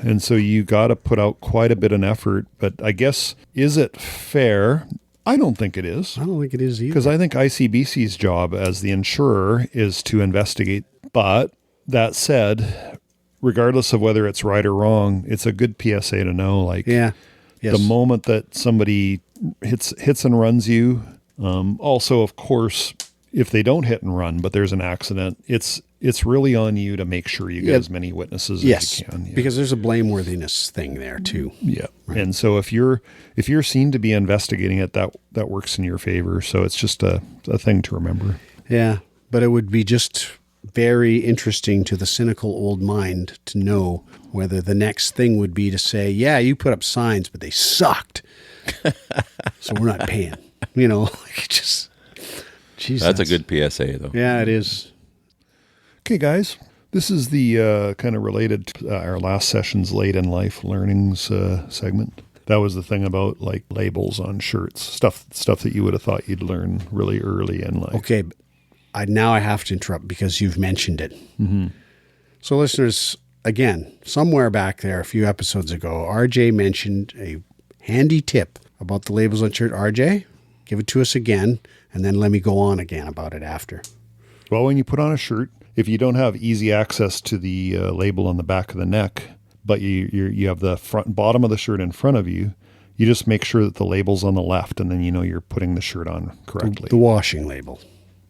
And so you got to put out quite a bit of effort. But I guess, is it fair? I don't think it is. I don't think it is either. Because I think ICBC's job as the insurer is to investigate. But that said, regardless of whether it's right or wrong, it's a good PSA to know. Like, yeah, yes. The moment that somebody hits and runs you. Also, of course, if they don't hit and run, but there's an accident, it's really on you to make sure you get as many witnesses as you can. Yeah. Because there's a blameworthiness thing there too. Yeah. Right. And so if you're seen to be investigating it, that works in your favor. So it's just a thing to remember. Yeah. But it would be just very interesting to the cynical old mind to know whether the next thing would be to say, yeah, you put up signs, but they sucked. So we're not paying. Like just, Jesus. That's a good PSA, though. Yeah, it is. Okay, guys. This is the kind of related to our last session's late in life learnings segment. That was the thing about like labels on shirts, stuff that you would have thought you'd learn really early in life. Okay. Now I have to interrupt because you've mentioned it. Mm-hmm. So listeners, again, somewhere back there a few episodes ago, RJ mentioned a handy tip about the labels on shirt. RJ, give it to us again, and then let me go on again about it after. Well, when you put on a shirt, if you don't have easy access to the label on the back of the neck, but you have the front and bottom of the shirt in front of you, you just make sure that the label's on the left, and then you're putting the shirt on correctly. The washing label.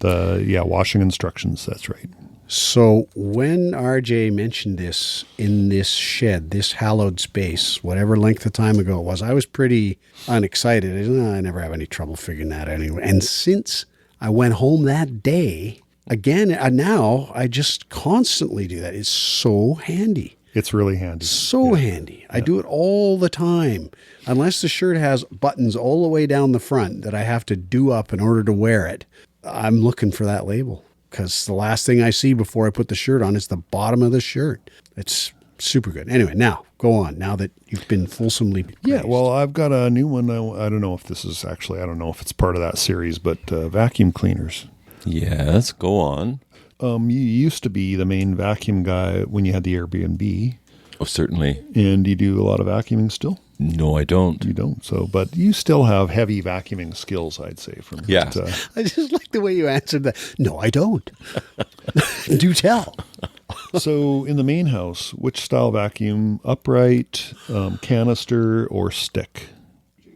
Washing instructions, that's right. So when RJ mentioned this in this shed, this hallowed space, whatever length of time ago it was, I was pretty unexcited. I never have any trouble figuring that out anyway. And since I went home that day, again, now I just constantly do that. It's so handy. It's really handy. So handy. I do it all the time. Unless the shirt has buttons all the way down the front that I have to do up in order to wear it, I'm looking for that label. Because the last thing I see before I put the shirt on is the bottom of the shirt. It's super good. Anyway, now, go on. Now that you've been fulsomely praised. Yeah, well, I've got a new one. I don't know if this is actually, I don't know if it's part of that series, but vacuum cleaners. Yes, go on. You used to be the main vacuum guy when you had the Airbnb. Oh, certainly. And you do a lot of vacuuming still? No, I don't. You don't. So, but you still have heavy vacuuming skills, I'd say. Yeah. I just like the way you answered that. No, I don't. Do tell. So in the main house, which style vacuum? Upright, canister, or stick?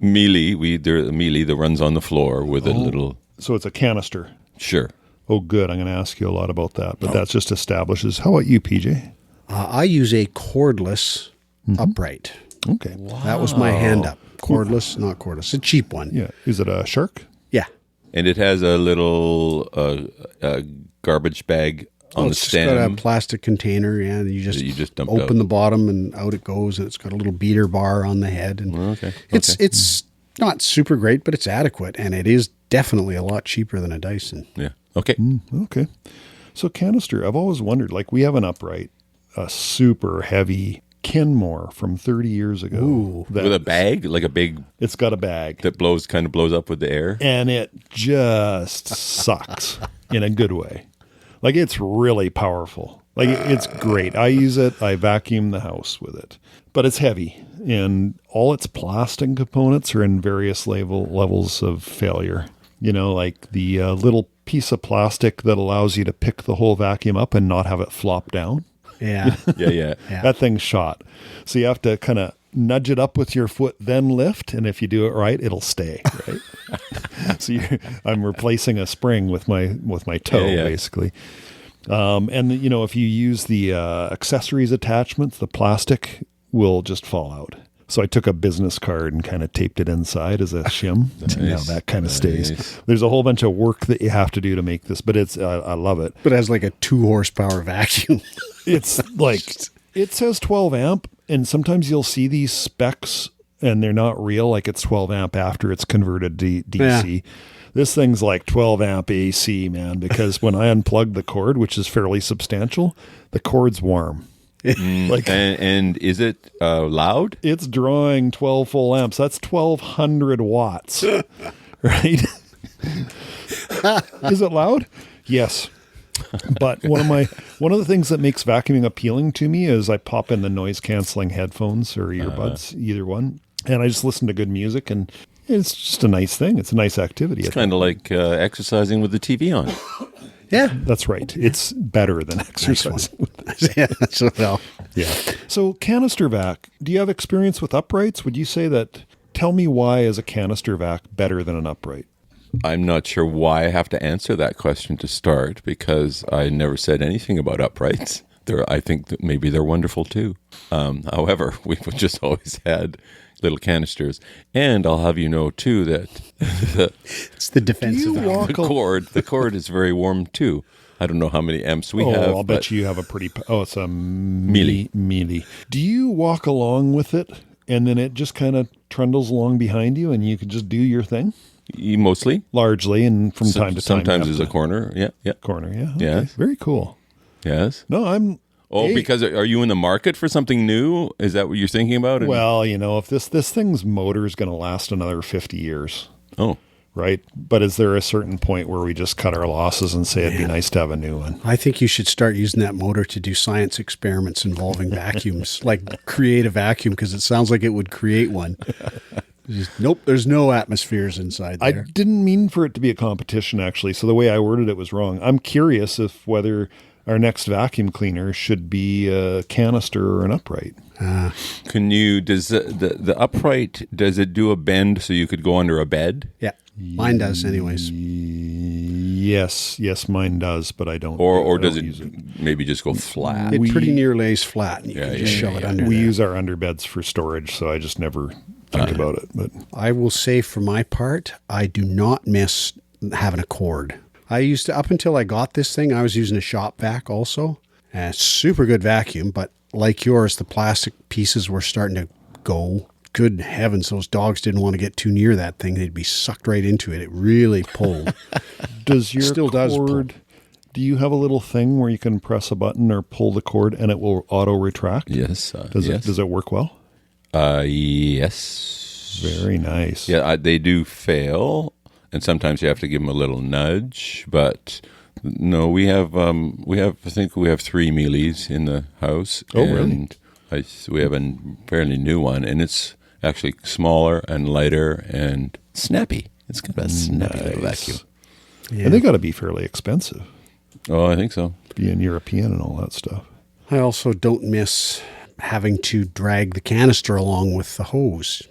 Mealy. There's a mealy that runs on the floor with a little... So it's a canister. Sure. Oh, good. I'm going to ask you a lot about that. But that just establishes. How about you, PJ? I use a cordless upright. Okay. Wow. That was my hand up. Cordless, not cordless. A cheap one. Yeah. Is it a Shark? Yeah. And it has a little garbage bag on the it's stem. just got a plastic container, and you just dump open out. the bottom and out it goes, and it's got a little beater bar on the head. And Okay. it's not super great, but it's adequate, and it is definitely a lot cheaper than a Dyson. Yeah. Okay. Okay. So canister, I've always wondered, like we have an upright, a super heavy Kenmore from 30 years ago. Ooh. With a bag, like a big It's got a bag. that blows up with the air. And it just sucks in a good way. Like it's really powerful. Like it's great. I use it. I vacuum the house with it. But it's heavy, and all its plastic components are in various levels of failure. You know, like the little piece of plastic that allows you to pick the whole vacuum up and not have it flop down. Yeah. Yeah. That thing's shot. So you have to kind of nudge it up with your foot, then lift. And if you do it right, it'll stay. Right. So I'm replacing a spring with my toe, basically. And you know, if you use the accessories attachments, the plastic will just fall out. So I took a business card and kind of taped it inside as a shim. Now that kind of stays. There's a whole bunch of work that you have to do to make this, but it's I love it. But it has like a 2 horsepower vacuum. It's like, it says 12 amp, and sometimes you'll see these specs and they're not real, like it's 12 amp after it's converted to DC. Yeah. This thing's like 12 amp AC, man, because when I unplug the cord, which is fairly substantial, the cord's warm. Like, and is it loud? It's drawing 12 full amps. That's 1,200 watts, right? Is it loud? Yes. But one of the things that makes vacuuming appealing to me is I pop in the noise canceling headphones or earbuds, either one, and I just listen to good music, and it's just a nice thing. It's a nice activity. It's kind of like exercising with the TV on. Yeah, that's right. It's better than exercise. Yeah, that's well. Yeah. So canister vac. Do you have experience with uprights? Would you say that? Tell me why is a canister vac better than an upright? I'm not sure why I have to answer that question to start, because I never said anything about uprights. I think that maybe they're wonderful too. However, we've just always had little canisters, and I'll have you know too that it's the defensive. The cord is very warm too. I don't know how many amps we have. I'll bet you have a pretty. It's a mealy. Do you walk along with it, and then it just kind of trundles along behind you, and you can just do your thing? Mostly, largely, and from time to time. Sometimes there's a corner. Yeah. Corner. Yeah. Okay. Yes. Very cool. Yes. No, I'm. Because are you in the market for something new? Is that what you're thinking about? Well, you know, if this thing's motor is going to last another 50 years. Oh. Right. But is there a certain point where we just cut our losses and say it'd be nice to have a new one? I think you should start using that motor to do science experiments involving vacuums, like create a vacuum, because it sounds like it would create one. Nope, there's no atmospheres inside there. I didn't mean for it to be a competition, actually. So the way I worded it was wrong. I'm curious if whether our next vacuum cleaner should be a canister or an upright. Does the upright, does it do a bend so you could go under a bed? Yeah, mine does anyways. Yes, mine does, but I don't. Or does it maybe just go flat? It pretty near lays flat, and you can just shove it under We there. use our underbeds for storage, so I just never think about it. But I will say for my part, I do not miss having a cord. I used to, up until I got this thing, I was using a shop vac also. Super good vacuum, but like yours, the plastic pieces were starting to go. Good heavens, those dogs didn't want to get too near that thing. They'd be sucked right into it. It really pulled. Does your Still does cord, do you have a little thing where you can press a button or pull the cord and it will auto retract? Yes. Does it work well? Yes. Very nice. Yeah, they do fail, and sometimes you have to give them a little nudge. But no, we have. I think we have 3 mealies in the house. Oh, really? We have a fairly new one, and it's actually smaller and lighter and snappy. It's got a snappy little vacuum. Yeah. And they got to be fairly expensive. Oh, I think so. Being European and all that stuff. I also don't miss having to drag the canister along with the hose.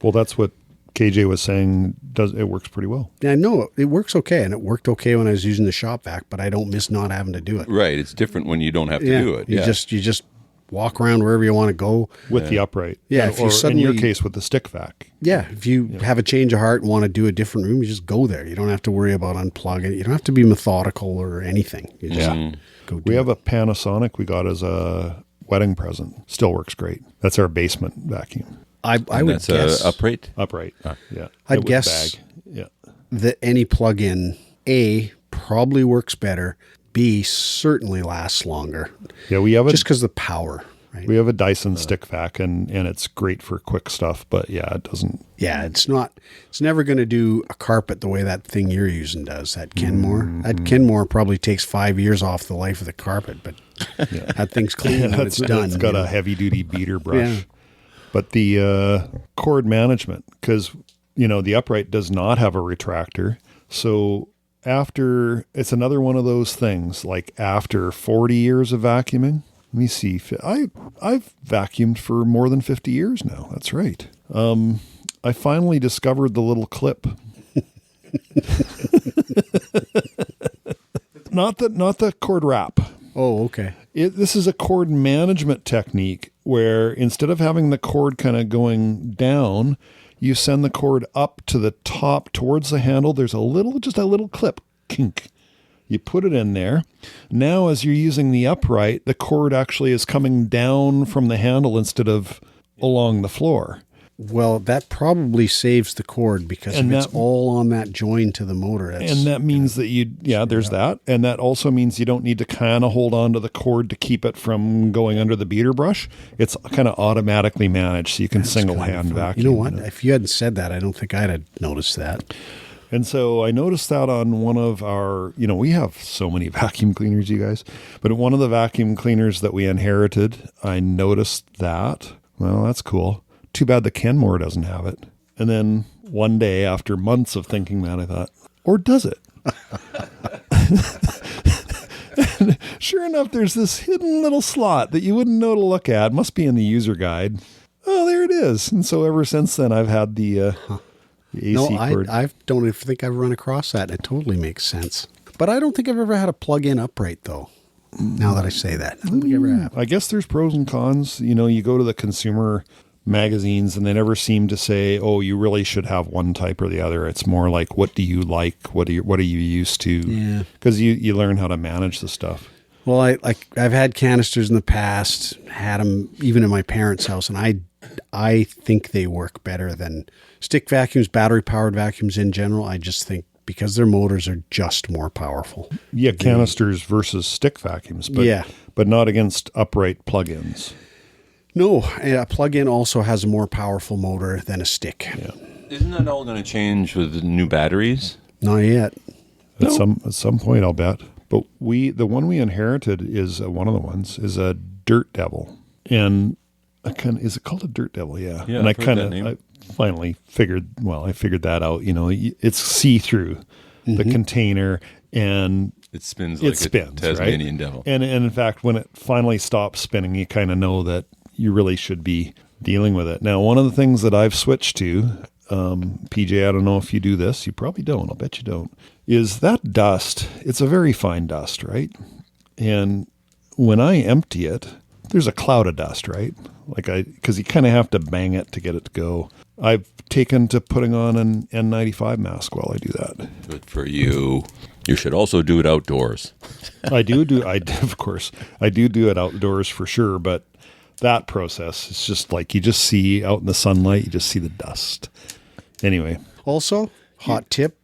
Well, that's what KJ was saying. It works pretty well. Yeah, I know it works okay, and it worked okay when I was using the shop vac, but I don't miss not having to do it. Right, it's different when you don't have to do it. You just walk around wherever you want to go. With the upright. Yeah, if you Or suddenly- in your case, with the stick vac. Yeah, if you have a change of heart and want to do a different room, you just go there. You don't have to worry about unplugging it. You don't have to be methodical or anything. You just go do We it. have a Panasonic we got as a wedding present. Still works great. That's our basement vacuum. I would That's guess upright. Upright. Yeah. I'd With guess- bag. Yeah. that any plug-in, A, probably works better, B, certainly lasts longer, Yeah, we have a just because of the power, right? we have a Dyson stick vac and it's great for quick stuff, but yeah, it doesn't. Yeah, it's never going to do a carpet the way that thing you're using does, that Kenmore. That Kenmore probably takes 5 years off the life of the carpet, but that thing's clean when it's done. It's got you a know? heavy duty beater brush. Yeah. But the cord management, because the upright does not have a retractor. So it's another one of those things, like after 40 years of vacuuming, let me see. I've vacuumed for more than 50 years now. That's right. I finally discovered the little clip. Not the cord wrap. Oh, okay. This is a cord management technique where instead of having the cord kind of going down, you send the cord up to the top towards the handle. There's just a little clip, kink. You put it in there. Now, as you're using the upright, the cord actually is coming down from the handle instead of along the floor. Well, that probably saves the cord because if it's all on that join to the motor. And that means that there's that. And that also means you don't need to kind of hold on to the cord to keep it from going under the beater brush. It's kind of automatically managed, so you can single hand vacuum. You know what? If you hadn't said that, I don't think I'd have noticed that. And so I noticed that on one of our, we have so many vacuum cleaners, you guys, but one of the vacuum cleaners that we inherited, I noticed that. Well, that's cool. Too bad the Kenmore doesn't have it. And then one day, after months of thinking that, I thought, or does it? And sure enough, there's this hidden little slot that you wouldn't know to look at. It must be in the user guide. Oh, there it is. And so ever since then, I've had the AC cord. I don't even think I've run across that. It totally makes sense. But I don't think I've ever had a plug-in upright, though. Now that I say that, I don't think I ever have. I guess there's pros and cons. You go to the consumer magazines and they never seem to say, oh, you really should have one type or the other. It's more like, what do you like? What are you used to? Yeah. Because you learn how to manage the stuff. Well, I've had canisters in the past, had them even in my parents' house, and I think they work better than stick vacuums, battery-powered vacuums in general. I just think because their motors are just more powerful. Yeah, canisters versus stick vacuums, but not against upright plugins. No, a plug-in also has a more powerful motor than a stick. Yeah. Isn't that all going to change with the new batteries? Not yet. At some point, I'll bet. But the one we inherited is one of the ones is a Dirt Devil, and is it called a Dirt Devil? Yeah. Yeah, And I've heard that name. I finally figured that out. It's see-through the container, and It spins like a Tasmanian devil. And in fact, when it finally stops spinning, you kind of know that you really should be dealing with it. Now, one of the things that I've switched to, PJ, I don't know if you do this. You probably don't. I'll bet you don't. Is that dust. It's a very fine dust, right? And when I empty it, there's a cloud of dust, right? Because you kind of have to bang it to get it to go. I've taken to putting on an N95 mask while I do that. Good for you. You should also do it outdoors. Of course, I do it outdoors for sure, but that process, it's just like you just see out in the sunlight, you just see the dust. Anyway. Also, hot tip,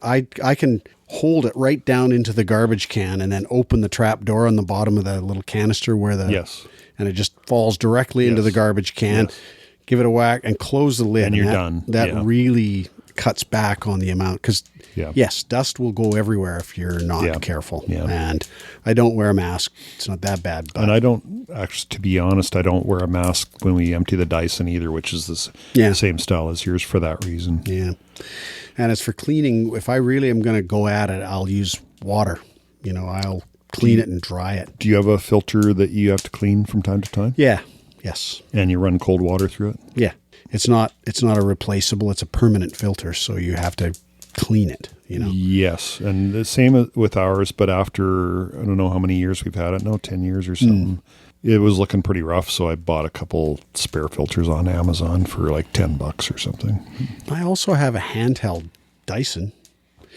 I can hold it right down into the garbage can and then open the trap door on the bottom of the little canister and it just falls directly into the garbage can. Yes. Give it a whack and close the lid. And you're done. That really cuts back on the amount because, yes, dust will go everywhere if you're not careful. Yeah. And I don't wear a mask. It's not that bad. But and I don't, actually, to be honest, I don't wear a mask when we empty the Dyson either, which is the same style as yours for that reason. Yeah. And as for cleaning, if I really am going to go at it, I'll use water. I'll clean it and dry it. Do you have a filter that you have to clean from time to time? Yeah. Yes. And you run cold water through it? Yeah. It's not a replaceable. It's a permanent filter, so you have to clean it, Yes. And the same with ours, but after, I don't know how many years we've had it, 10 years or something. it was looking pretty rough, so I bought a couple spare filters on Amazon for like $10 or something. I also have a handheld Dyson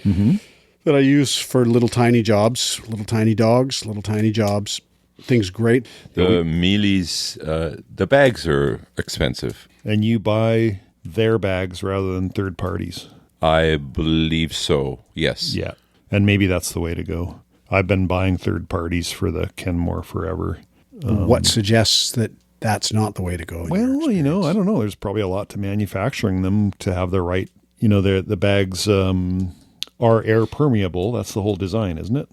that I use for little tiny jobs, little tiny dogs, little tiny jobs. Thing's great. The Mealies, the bags are expensive. And you buy their bags rather than third parties. I believe so, yes. Yeah. And maybe that's the way to go. I've been buying third parties for the Kenmore forever. What suggests that that's not the way to go? Well, you know, I don't know. There's probably a lot to manufacturing them to have the right, you know, the bags are air permeable. That's the whole design, isn't it?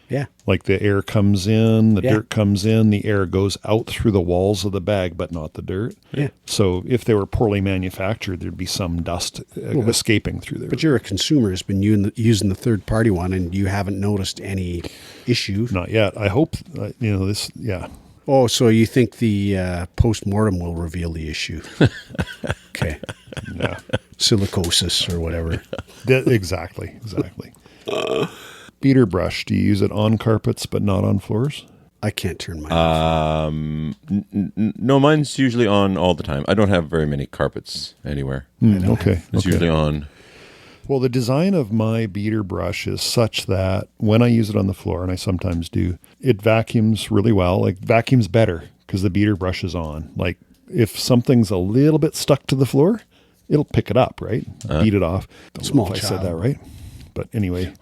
Yeah. Like the air comes in, the dirt comes in, the air goes out through the walls of the bag, but not the dirt. Yeah. So if they were poorly manufactured, there'd be some dust escaping through there. But you're a consumer who's been using the third party one, and you haven't noticed any issue. Not yet. I hope, you know, this, yeah. Oh, so you think the post-mortem will reveal the issue? Okay. Yeah. Silicosis or whatever. Exactly. Beater brush, do you use it on carpets but not on floors? I can't turn mine off. No, mine's usually on all the time. I don't have very many carpets anywhere. Okay. It's usually on. Well, the design of my beater brush is such that when I use it on the floor, and I sometimes do, it vacuums really well. Like vacuums better because the beater brush is on. Like if something's a little bit stuck to the floor, it'll pick it up, right? Beat it off. Don't know if I said that right. But anyway.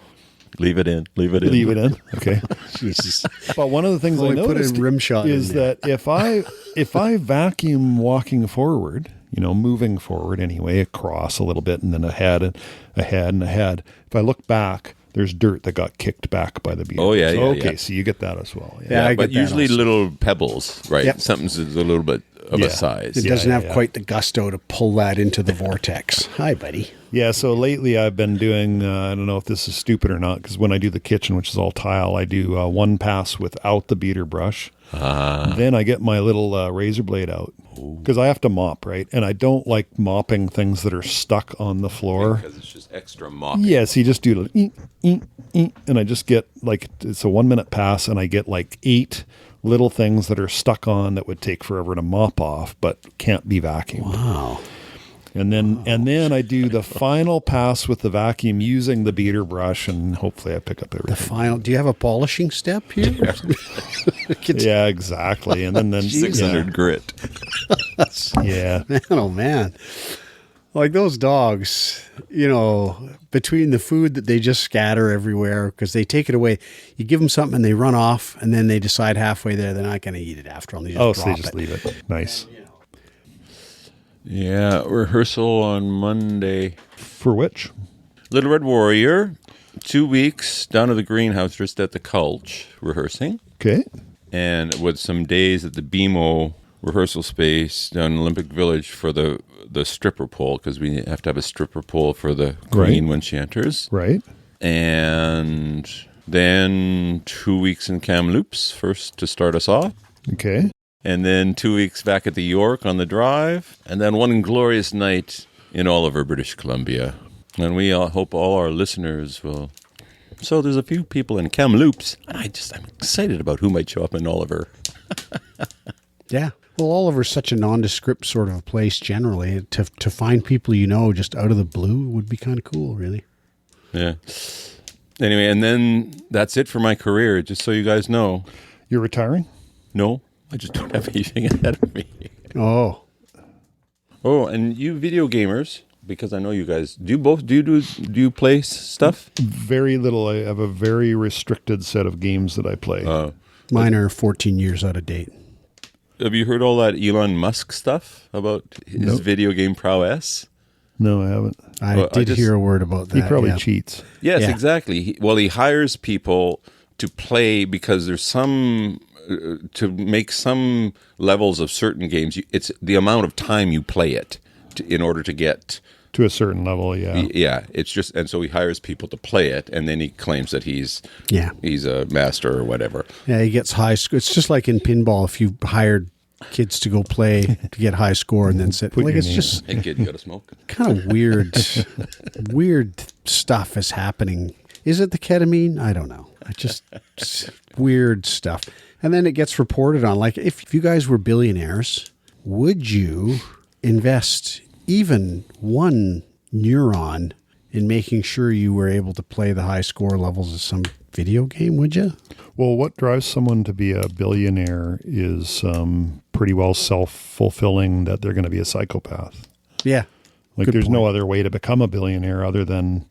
Leave it in. Leave it in. Okay. Jesus. But one of the things I noticed is that if I vacuum walking forward, you know, moving forward anyway, across a little bit and then ahead and ahead and ahead, if I look back, there's dirt that got kicked back by the beater. Oh, yeah, Okay, so you get that as well. Yeah, but usually little pebbles, right? Yep. Something's a little bit of a size. It doesn't have quite the gusto to pull that into the vortex. Hi, buddy. Yeah, so lately I've been doing, I don't know if this is stupid or not, because when I do the kitchen, which is all tile, I do one pass without the beater brush. Then I get my little razor blade out, because I have to mop, right? And I don't like mopping things that are stuck on the floor. Because it's just extra mopping. Yeah, so you just do and I just get like, it's a 1 minute pass, and I get like 8 little things that are stuck on that would take forever to mop off, but can't be vacuumed. Wow. And then I do the final pass with the vacuum using the beater brush, and hopefully I pick up everything. Do you have a polishing step here? Yeah, exactly. And then 600 grit. Yeah. Man, oh man. Like those dogs, you know, between the food that they just scatter everywhere because they take it away. You give them something and they run off, and then they decide halfway there they're not going to eat it after all. They just So drop they just it. leave it. Nice. Yeah, rehearsal on Monday. For which? Little Red Warrior, 2 weeks down to the greenhouse just at the Culch rehearsing. Okay. And with some days at the BMO rehearsal space down in Olympic Village for the stripper pole, because we have to have a stripper pole for the queen when she enters. Right. And then 2 weeks in Kamloops first to start us off. Okay. And then 2 weeks back at the York on the drive. And then one glorious night in Oliver, British Columbia. And we all hope all our listeners will. So there's a few people in Kamloops. I'm excited about who might show up in Oliver. Yeah. Well, Oliver's such a nondescript sort of a place generally. To find people you know just out of the blue would be kind of cool, really. Yeah. Anyway, and then that's it for my career, just so you guys know. You're retiring? No, I just don't have anything ahead of me. Oh, and you video gamers, because I know you guys, do you play stuff? Very little. I have a very restricted set of games that I play. mine are 14 years out of date. Have you heard all that Elon Musk stuff about his video game prowess? No, I haven't. I did hear a word about that. He probably cheats. Yes, Yeah. exactly. He hires people to play because there's some to make some levels of certain games. It's the amount of time you play it in order to get To a certain level, yeah. Yeah, it's just, and so he hires people to play it, and then he claims that he's a master or whatever. Yeah, he gets high score. It's just like in pinball. If you hired kids to go play to get high score and then sit, like it's just Hey kid, you got to smoke? kind of weird stuff is happening. Is it the ketamine? I don't know. Weird stuff. And then it gets reported on. Like, if you guys were billionaires, would you invest even one neuron in making sure you were able to play the high score levels of some video game, would you? Well, what drives someone to be a billionaire is pretty well self-fulfilling that they're going to be a psychopath. Yeah. Like, Good there's no point. other way to become a billionaire other than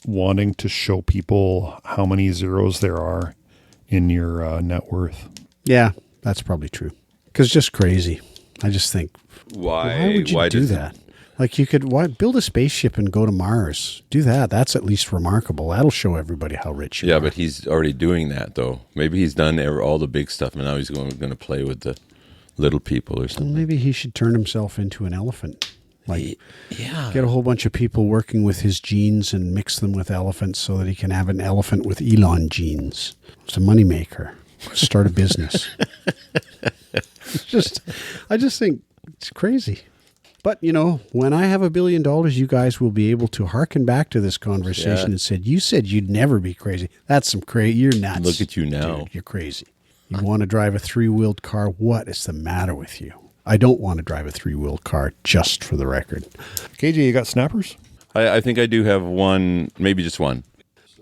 wanting to show people how many zeros there are in your net worth. Yeah, that's probably true. Because just crazy. I just think, why would you do that? Like, you could build a spaceship and go to Mars. Do that. That's at least remarkable. That'll show everybody how rich you are. Yeah, but he's already doing that, though. Maybe he's done all the big stuff, and now he's going to play with the little people or something. Maybe he should turn himself into an elephant. Like, yeah. get a whole bunch of people working with his genes and mix them with elephants so that he can have an elephant with Elon genes. It's a moneymaker. Start a business. I just think it's crazy. But, when I have $1 billion, you guys will be able to hearken back to this conversation and you said you'd never be crazy. That's some crazy. You're nuts. Look at you now. Dude, you're crazy. You want to drive a 3-wheeled car? What is the matter with you? I don't want to drive a 3-wheeled car, just for the record. KJ, you got snappers? I think I do have one, maybe just one.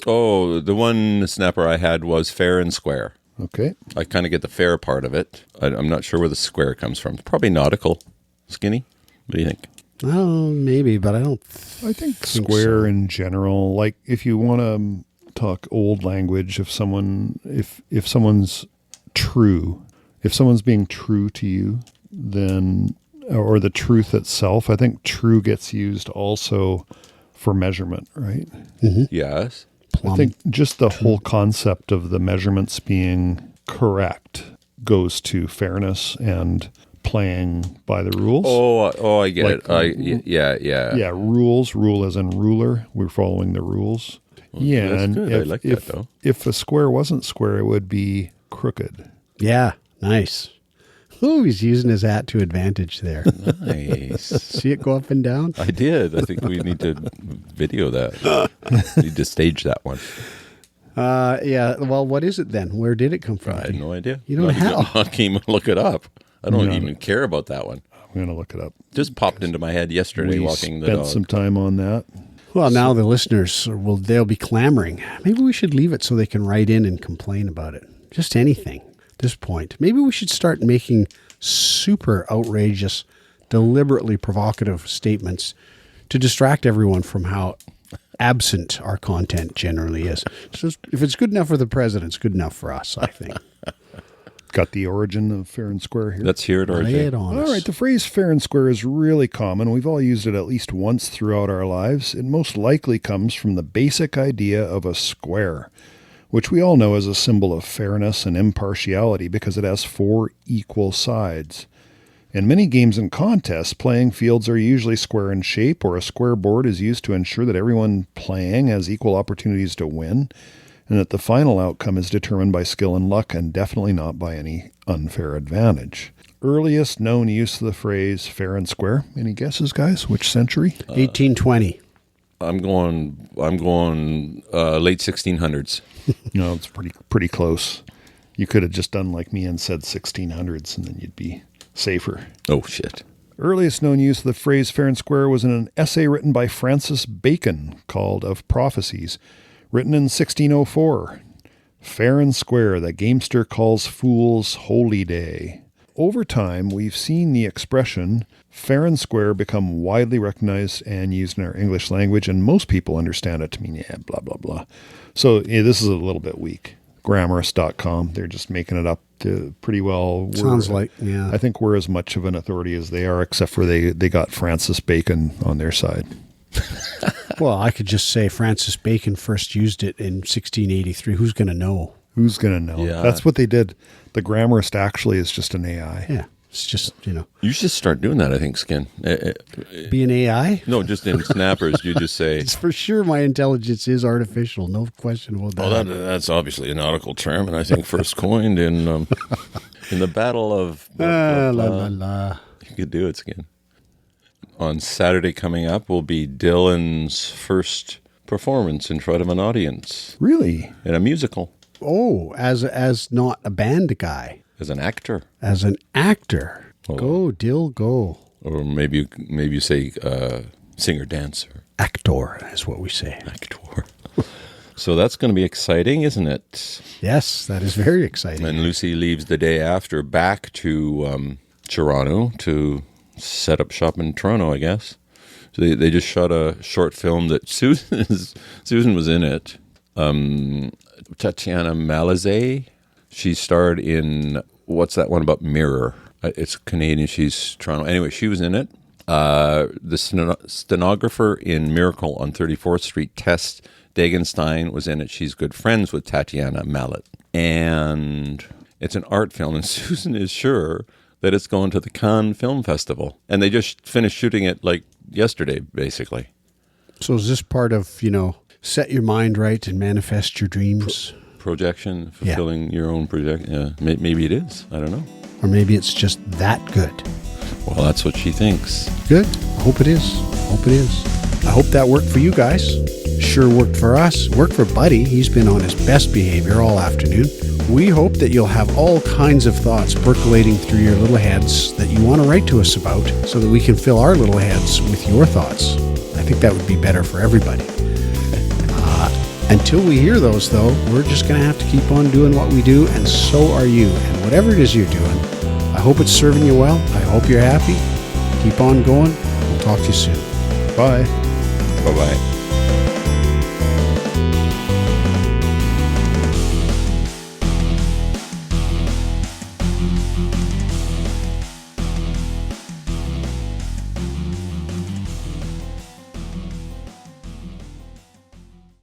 Oh, the one snapper I had was fair and square. Okay. I kind of get the fair part of it. I'm not sure where the square comes from. Probably nautical. Skinny? What do you think? Oh, maybe, but I don't I think square so. in general. Like, if you want to talk old language, if someone's true, if someone's being true to you, then, or the truth itself, I think true gets used also for measurement, right? Yes. I think just the whole concept of the measurements being correct goes to fairness and playing by the rules. Oh, I get Like, it. Yeah. Yeah, rule as in ruler. We're following the rules. Yeah, that's and good. I like that, though. if a square wasn't square, it would be crooked. Yeah, nice. Oh, he's using his hat to advantage there. Nice. See it go up and down? I did. I think we need to video that. Need to stage that one. Yeah. Well, what is it then? Where did it come from? I had no idea. You don't have. I came and look it up. I don't even care about that one. I'm going to look it up. Just popped into my head yesterday We walking the spent dog. some time on that. Well, now the listeners they'll be clamoring. Maybe we should leave it so they can write in and complain about it. Just anything at this point. Maybe we should start making super outrageous, deliberately provocative statements to distract everyone from how absent our content generally is. So if it's good enough for the president, it's good enough for us, I think. Got the origin of fair and square here. Let's hear it, Lay RJ. it on All us. right, the phrase fair and square is really common. We've all used it at least once throughout our lives. It most likely comes from the basic idea of a square, which we all know as a symbol of fairness and impartiality because it has 4 equal sides. In many games and contests, playing fields are usually square in shape, or a square board is used to ensure that everyone playing has equal opportunities to win, and that the final outcome is determined by skill and luck and definitely not by any unfair advantage. Earliest known use of the phrase fair and square. Any guesses, guys? Which century? 1820. I'm going late 1600s. No, it's pretty close. You could have just done like me and said 1600s, and then you'd be safer. Oh, shit. Earliest known use of the phrase fair and square was in an essay written by Francis Bacon called Of Prophecies, written in 1604. Fair and square, the gamester calls fools holy day. Over time, we've seen the expression fair and square become widely recognized and used in our English language, and most people understand it to mean, blah, blah, blah. So this is a little bit weak. Grammarist.com, they're just making it up to pretty well. Sounds like, yeah. I think we're as much of an authority as they are, except for they got Francis Bacon on their side. Well, I could just say Francis Bacon first used it in 1683. Who's going to know? Who's going to know? Yeah. That's what they did. The Grammarist actually is just an AI. Yeah. It's just, You should start doing that, I think, Skin. be an AI. No, just in snappers, you just say, It's for sure my intelligence is artificial. No question about that. well, that's obviously a nautical term, and I think first coined in the Battle of... La, la, la. You could do it, Skin. On Saturday coming up will be Dylan's first performance in front of an audience Really? in a musical. Oh, as not a band guy, As an actor. as an actor. Oh. Go, Dill, go. Or maybe you say singer-dancer. Actor is what we say. Actor. So that's going to be exciting, isn't it? Yes, that is very exciting. And Lucy leaves the day after back to Toronto to set up shop in Toronto, I guess. So they just shot a short film that Susan was in it. Tatiana Malasey. She starred in, what's that one about Mirror? It's Canadian. She's Toronto. Anyway, she was in it. The stenographer in Miracle on 34th Street, Tess Dagenstein, was in it. She's good friends with Tatiana Mallet. And it's an art film, and Susan is sure that it's going to the Cannes Film Festival. And they just finished shooting it like yesterday, basically. So is this part of, set your mind right and manifest your dreams? Projection, fulfilling your own project. Yeah, maybe it is. I don't know. Or maybe it's just that good. Well, that's what she thinks. Good. I hope it is. I hope that worked for you guys. Sure worked for us. Worked for Buddy. He's been on his best behavior all afternoon. We hope that you'll have all kinds of thoughts percolating through your little heads that you want to write to us about so that we can fill our little heads with your thoughts. I think that would be better for everybody. Until we hear those, though, we're just going to have to keep on doing what we do, and so are you. And whatever it is you're doing, I hope it's serving you well. I hope you're happy. Keep on going. We'll talk to you soon. Bye. Bye-bye.